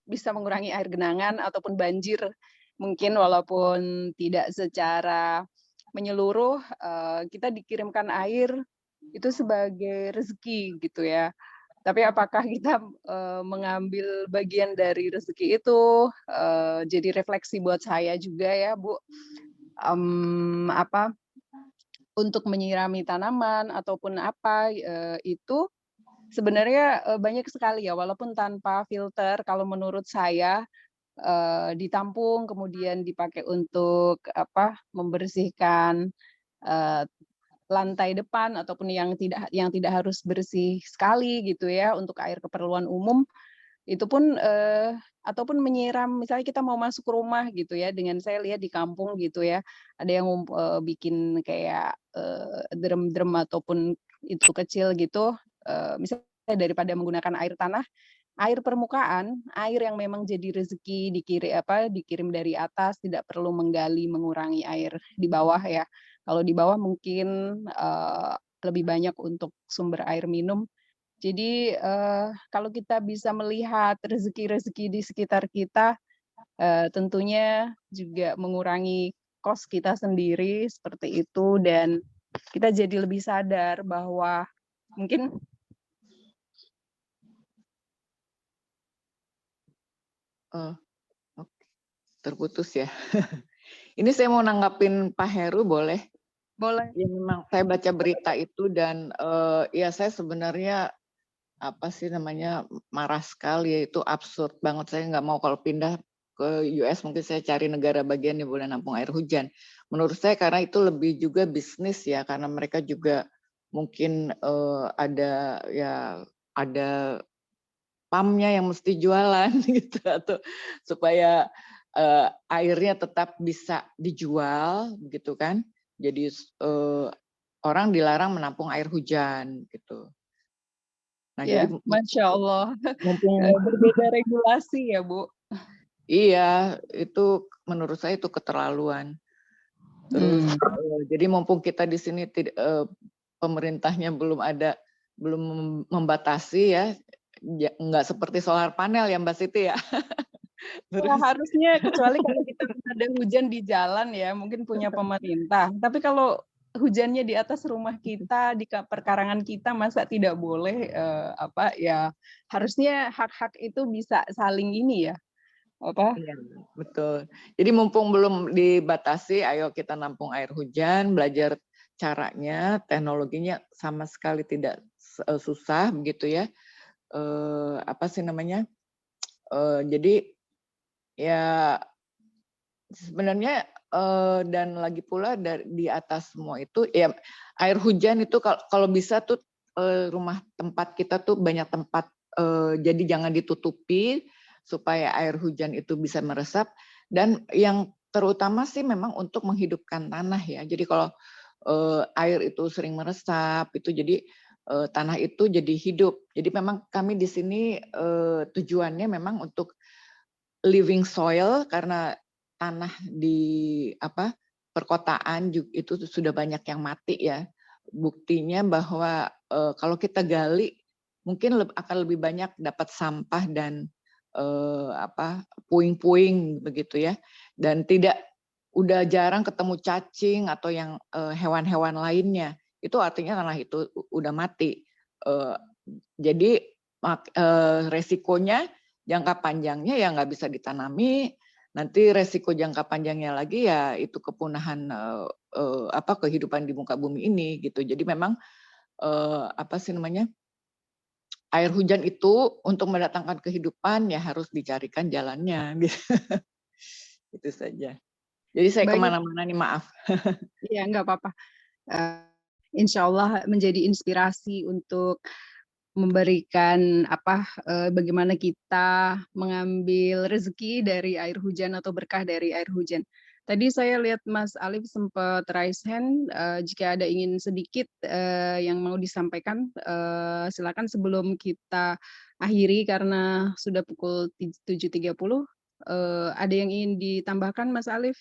bisa mengurangi air genangan ataupun banjir. Mungkin walaupun tidak secara menyeluruh, kita dikirimkan air itu sebagai rezeki gitu ya. Tapi apakah kita mengambil bagian dari rezeki itu, jadi refleksi buat saya juga ya, Bu. Untuk menyirami tanaman ataupun apa, itu sebenarnya banyak sekali ya, walaupun tanpa filter kalau menurut saya, ditampung kemudian dipakai untuk membersihkan, lantai depan ataupun yang tidak harus bersih sekali gitu ya, untuk air keperluan umum, itu pun ataupun menyiram misalnya kita mau masuk rumah gitu ya, dengan saya lihat di kampung gitu ya, ada yang bikin kayak drum-drum ataupun itu kecil gitu, misalnya daripada menggunakan air tanah, air permukaan, air yang memang jadi rezeki dikirim dari atas, tidak perlu menggali, mengurangi air di bawah ya. Kalau di bawah mungkin lebih banyak untuk sumber air minum. Jadi kalau kita bisa melihat rezeki-rezeki di sekitar kita, tentunya juga mengurangi kos kita sendiri seperti itu, dan kita jadi lebih sadar bahwa mungkin terputus ya. Ini saya mau nanggapin Pak Heru, boleh? boleh. Ya memang saya baca berita itu dan ya saya sebenarnya marah sekali ya, itu absurd banget. Saya nggak mau kalau pindah ke US, mungkin saya cari negara bagian yang boleh nampung air hujan. Menurut saya karena itu lebih juga bisnis ya, karena mereka juga mungkin ada pumpnya yang mesti jualan gitu, atau supaya airnya tetap bisa dijual gitu kan. Jadi orang dilarang menampung air hujan gitu. Nah, Ya, jadi Masya Allah. mumpung Berbeda regulasi ya, Bu. iya, itu menurut saya itu keterlaluan. Terus jadi mumpung kita di sini pemerintahnya belum membatasi ya, nggak seperti solar panel ya Mbak Siti ya. Ya, harusnya kecuali kalau kita ada hujan di jalan ya, mungkin punya pemerintah. Tapi kalau hujannya di atas rumah kita, di perkarangan kita, masa tidak boleh harusnya hak-hak itu bisa saling ini ya. Iya, betul. Jadi mumpung belum dibatasi, ayo kita nampung air hujan, belajar caranya, teknologinya sama sekali tidak susah begitu ya. Jadi ya sebenarnya dan lagi pula di atas semua itu ya, air hujan itu kalau bisa tuh rumah tempat kita tuh banyak tempat, jadi jangan ditutupi supaya air hujan itu bisa meresap, dan yang terutama sih memang untuk menghidupkan tanah ya. Jadi kalau air itu sering meresap itu jadi tanah itu jadi hidup. Jadi memang kami di sini tujuannya memang untuk living soil, karena tanah di perkotaan itu sudah banyak yang mati ya. Buktinya bahwa kalau kita gali mungkin akan lebih banyak dapat sampah dan puing-puing begitu ya, dan udah jarang ketemu cacing atau yang hewan-hewan lainnya. Itu artinya tanah itu udah mati. Jadi resikonya jangka panjangnya ya nggak bisa ditanami, nanti resiko jangka panjangnya lagi ya itu kepunahan kehidupan di muka bumi ini gitu. Jadi memang air hujan itu untuk mendatangkan kehidupan ya harus dicarikan jalannya gitu. Itu saja. Jadi saya Baik. kemana-mana nih, maaf. Iya, nggak apa-apa. Insya Allah menjadi inspirasi untuk memberikan bagaimana kita mengambil rezeki dari air hujan atau berkah dari air hujan. Tadi saya lihat Mas Alif sempat raise hand, jika ada ingin sedikit yang mau disampaikan, silakan sebelum kita akhiri karena sudah pukul 7.30. Ada yang ingin ditambahkan Mas Alif?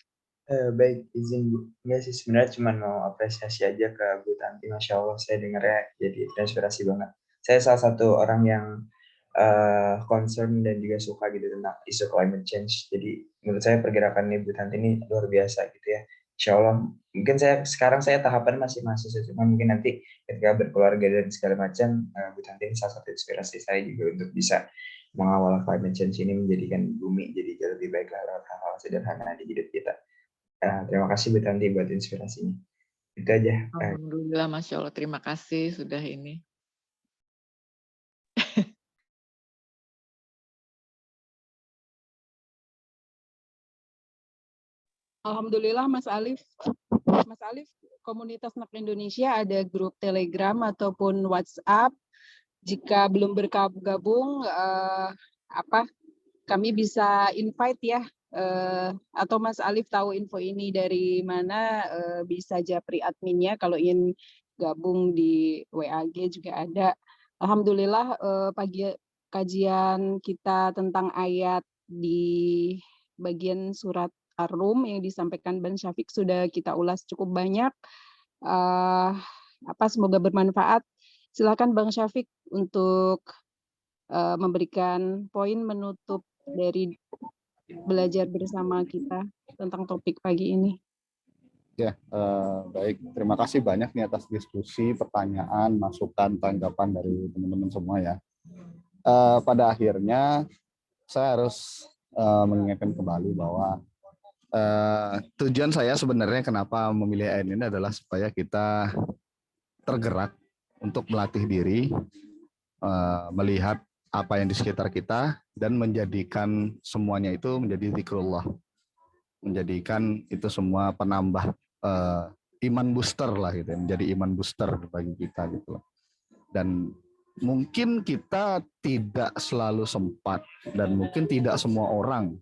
Baik, izin Bu. Enggak sih, sebenarnya cuma mau apresiasi aja ke Bu Tanti. Masya Allah, saya dengarnya jadi terinspirasi banget. Saya salah satu orang yang concern dan juga suka gitu tentang isu climate change. Jadi menurut saya pergerakan Bu Tanti ini luar biasa gitu ya. Insya Allah, mungkin sekarang saya tahapan masih mahasiswa, cuma mungkin nanti ketika berkeluarga dan segala macam, Bu Tanti ini salah satu inspirasi saya juga untuk bisa mengawal climate change ini menjadikan bumi jadi jauh lebih baik lewat hal-hal sederhana di hidup kita. Terima kasih Bu Tanti buat inspirasinya. Itu aja. Alhamdulillah, Masya Allah. Terima kasih sudah ini. Alhamdulillah Mas Alif. Mas Alif, komunitas Nak Indonesia ada grup Telegram ataupun WhatsApp. Jika belum bergabung, kami bisa invite ya. Atau Mas Alif tahu info ini dari mana, bisa japri adminnya kalau ingin gabung di WAG juga ada. Alhamdulillah pagi kajian kita tentang ayat di bagian surat Ar-Rum yang disampaikan Bang Syafiq sudah kita ulas cukup banyak. Semoga bermanfaat. Silakan Bang Syafiq untuk memberikan poin menutup dari belajar bersama kita tentang topik pagi ini. Ya, baik. Terima kasih banyak nih atas diskusi, pertanyaan, masukan, tanggapan dari teman-teman semua ya. Pada akhirnya saya harus mengingatkan kembali bahwa tujuan saya sebenarnya kenapa memilih ayat ini adalah supaya kita tergerak untuk melatih diri, melihat apa yang di sekitar kita, dan menjadikan semuanya itu menjadi zikrullah. Menjadikan itu semua penambah iman booster lah gitu, menjadi iman booster bagi kita gitu. Dan mungkin kita tidak selalu sempat dan mungkin tidak semua orang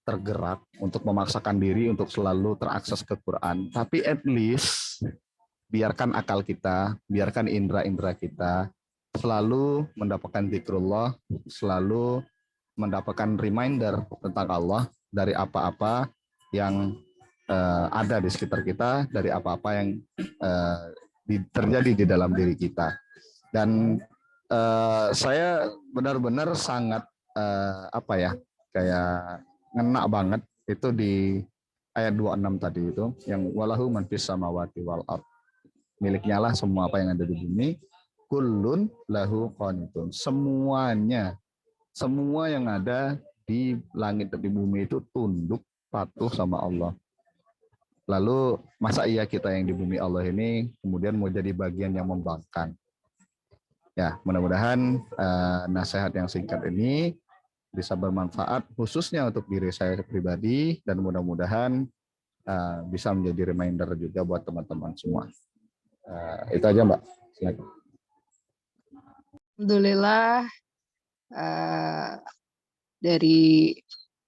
tergerak untuk memaksakan diri untuk selalu terakses ke Quran, tapi at least biarkan akal kita, biarkan indera-indera kita selalu mendapatkan zikrullah, selalu mendapatkan reminder tentang Allah dari apa-apa yang ada di sekitar kita, dari apa-apa yang terjadi di dalam diri kita. Dan saya benar-benar sangat kayak ngena banget itu di ayat 26 tadi itu yang walahu man fis samawati wal ard. Miliknya lah semua apa yang ada di bumi. Kullun lahu qanitun. Semuanya, semua yang ada di langit dan di bumi itu tunduk patuh sama Allah. Lalu masa iya kita yang di bumi Allah ini kemudian mau jadi bagian yang membangkang? Ya, mudah-mudahan nasihat yang singkat ini bisa bermanfaat khususnya untuk diri saya pribadi dan mudah-mudahan bisa menjadi reminder juga buat teman-teman semua. Itu aja Mbak. Silakan. Alhamdulillah dari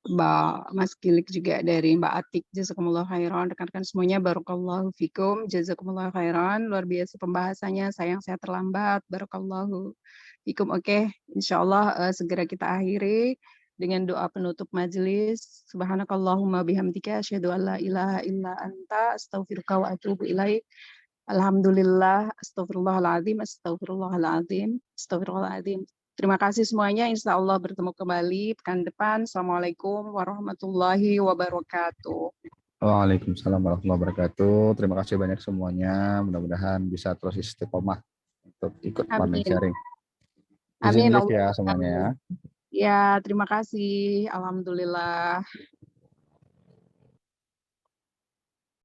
Mbak Mas Kilik juga dari Mbak Atik, jazakumullah khairan, rekan-rekan semuanya, barakallahu fikum, jazakumullah khairan, luar biasa pembahasannya, sayang saya terlambat, barakallahu fikum. Oke, insyaallah segera kita akhiri dengan doa penutup majelis. Subhanakallahumma bihamdika asyhadu an la ilaha illa anta astaghfiruka wa atubu ilaik. Alhamdulillah, astagfirullahaladzim, astagfirullahaladzim, astagfirullahaladzim. Terima kasih semuanya, insya Allah bertemu kembali pekan depan. Assalamualaikum warahmatullahi wabarakatuh. Waalaikumsalam warahmatullahi wabarakatuh. Terima kasih banyak semuanya, mudah-mudahan bisa terus istiqomah untuk ikut morning sharing. Izin live ya semuanya ya. Ya, terima kasih. Alhamdulillah.